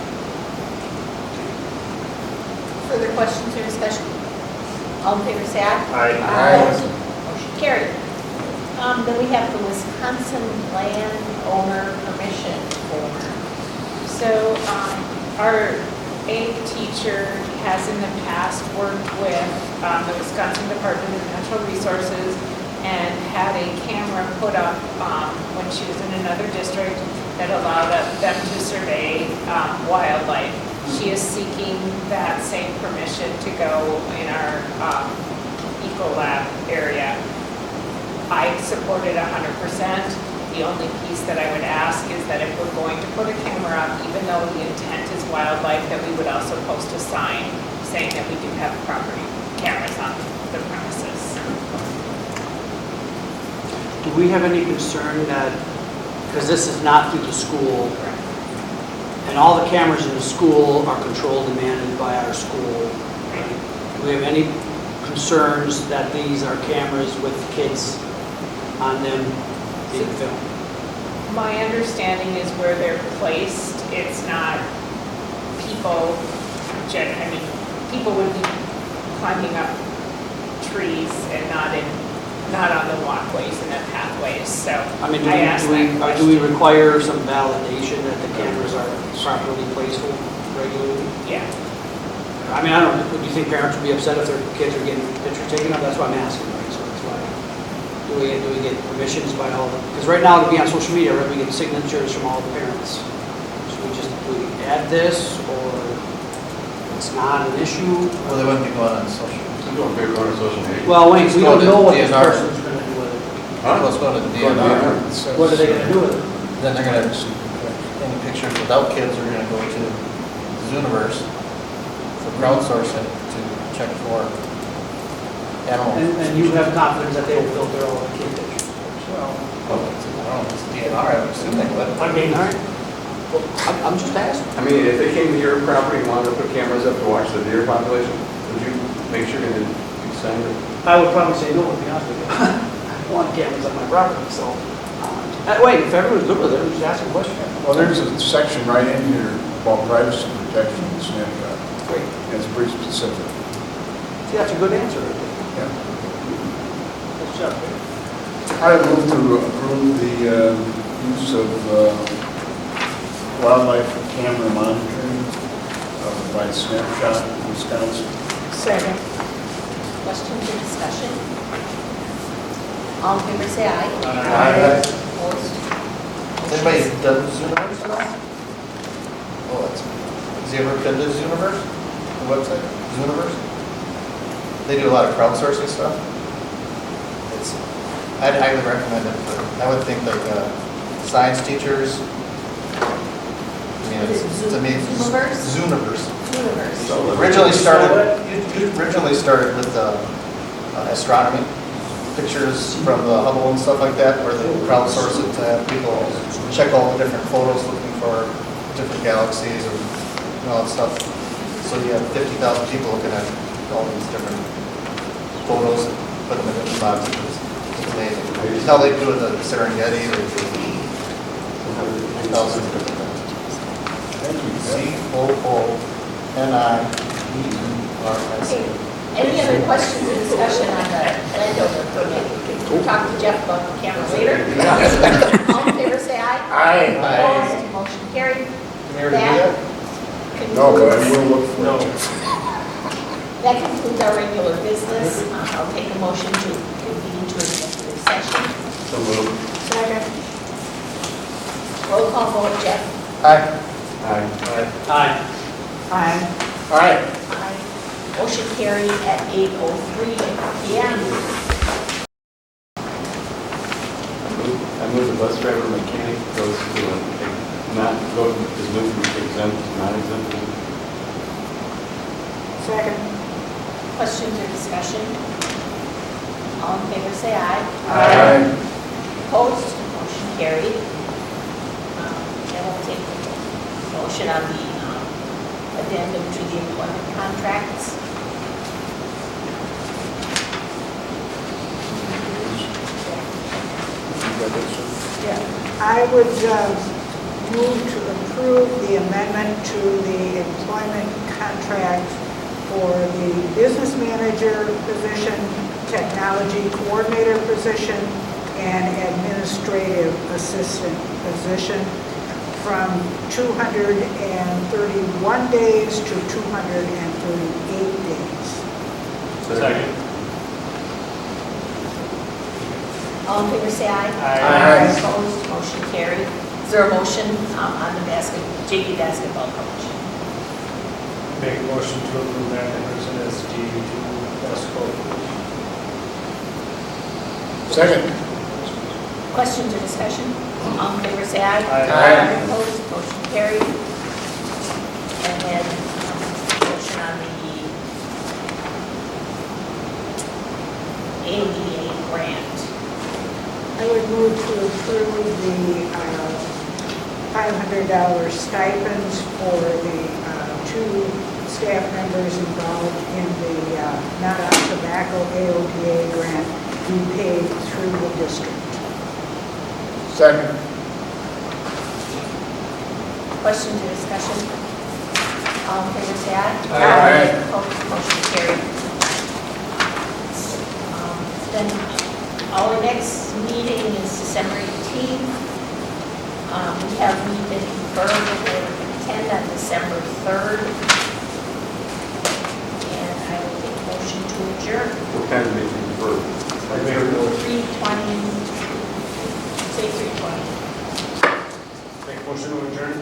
Further questions or discussion? All in favor, say aye. Aye. Opposed? Motion carried. Then we have the Wisconsin landowner permission form. So our aide teacher has in the past worked with the Wisconsin Department of Natural Resources and had a camera put up when she was in another district that allowed them to survey wildlife. She is seeking that same permission to go in our Eco Lab area. I support it 100%. The only piece that I would ask is that if we're going to put a camera up, even though the intent is wildlife, that we would also post a sign saying that we do have property cameras on the premises. Do we have any concern that, because this is not through the school, and all the cameras in the school are controlled and managed by our school, do we have any concerns that these are cameras with kids on them being filmed? My understanding is where they're placed, it's not people, I mean, people would be climbing up trees and not on the walkways and the pathways, so I mean, I asked that do question. we require some validation that the cameras are properly placed regularly? Yeah. I mean, I don't, do you think parents would be upset if their kids are getting pictures taken of? That's what I'm asking, right? So that's why, do we get permissions by all the, because right now to be on social media, right, we get signatures from all the parents. So do we add this, or it's not an issue? Well, they wouldn't be going on social. I'm doing big on social media. Well, wait, we don't know what this DNR. person's gonna do with it. Let's go to the DNR. What are they gonna do with it? Then they're gonna, any pictures without kids are gonna go to Zooniverse for crowdsourcing to check for animals. And you have confidence that they will filter all the kid pictures? Well, I don't know, it's DNR, I would assume they would. I mean, all right. Well, I'm just asking. I mean, if they came to your property and wanted to put cameras up to watch the deer population, would you make sure to send it? I would probably say no, to be honest with you. I don't want cameras on my property, so. Wait, if everyone's good with it, I'm just asking a question. Well, there's a section right in here about privacy protection and Snapchat. Great. And it's pretty specific. See, that's a good answer. Right Yeah. there. Good job, Dave. I move to approve the use of wildlife camera monitoring by Snapshot, Wisconsin. Second. Questions or discussion? All in favor, say aye. Aye. Opposed? Anybody done Zooniverse at all? Oh, that's, has he ever been to Zooniverse, the website, Zooniverse? They do a lot of crowdsourcing stuff. It's, I'd highly recommend it, but I would think like science teachers. I mean, it's to me, Zooniverse? Zooniverse. Universe. So originally started with astronomy, pictures from the Hubble and stuff like that, where they crowdsource it to have people check all the different photos looking for different galaxies and all that stuff. So you have 50,000 people looking at all these different photos and put them in different boxes. It's amazing. It's how they do it at the Serengeti, they do 1,000 different things. Thank you. COONIERS. Any other questions or discussion on the landowner permit? We'll talk to Jeff about the camera later. All in favor, say aye. Aye. Opposed? Motion carried. Can you ever do that? No, but I Concludes- will look for it. That concludes our regular business. I'll take a motion to convene to executive session. So moved. Second. Roll call vote, Jeff. Aye. Aye. Aye. Aye. Aye. Aye. Motion carried at 8:03 p.m. I move the bus driver mechanic goes to not go, is moved from exempt to non-exempt. Second. Questions or discussion? All in favor, say aye. Aye. Opposed? Motion carried. Then we'll take a motion on the addendum to the employment contracts. I would move to approve the amendment to the employment contract for the business manager position, technology coordinator position, and administrative assistant position from 231 days to 238 days. Second. All in favor, say aye. Aye. Opposed? Motion carried. Is there a motion on the JV basketball coach? Make a motion to approve Matt Henderson as JV2 basketball coach. Second. Questions or discussion? All in favor, say aye. Aye. Opposed, motion carried. And then motion on the ADA grant. I would move to approve the $500 stipends for the two staff members involved in the not on tobacco AODA grant be paid through the district. Second. Questions or discussion? All in favor, say aye. Aye. Opposed, motion carried. Then our next meeting is December 18th. We have been confirmed that we will attend on December 3rd. And I will take a motion to adjourn. What kind of meeting for? 3:20, say 3:20. Make a motion to adjourn?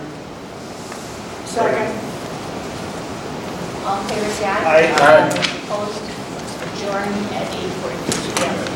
Second. All in favor, say aye. Aye. Opposed, adjourn at 8:42 p.m.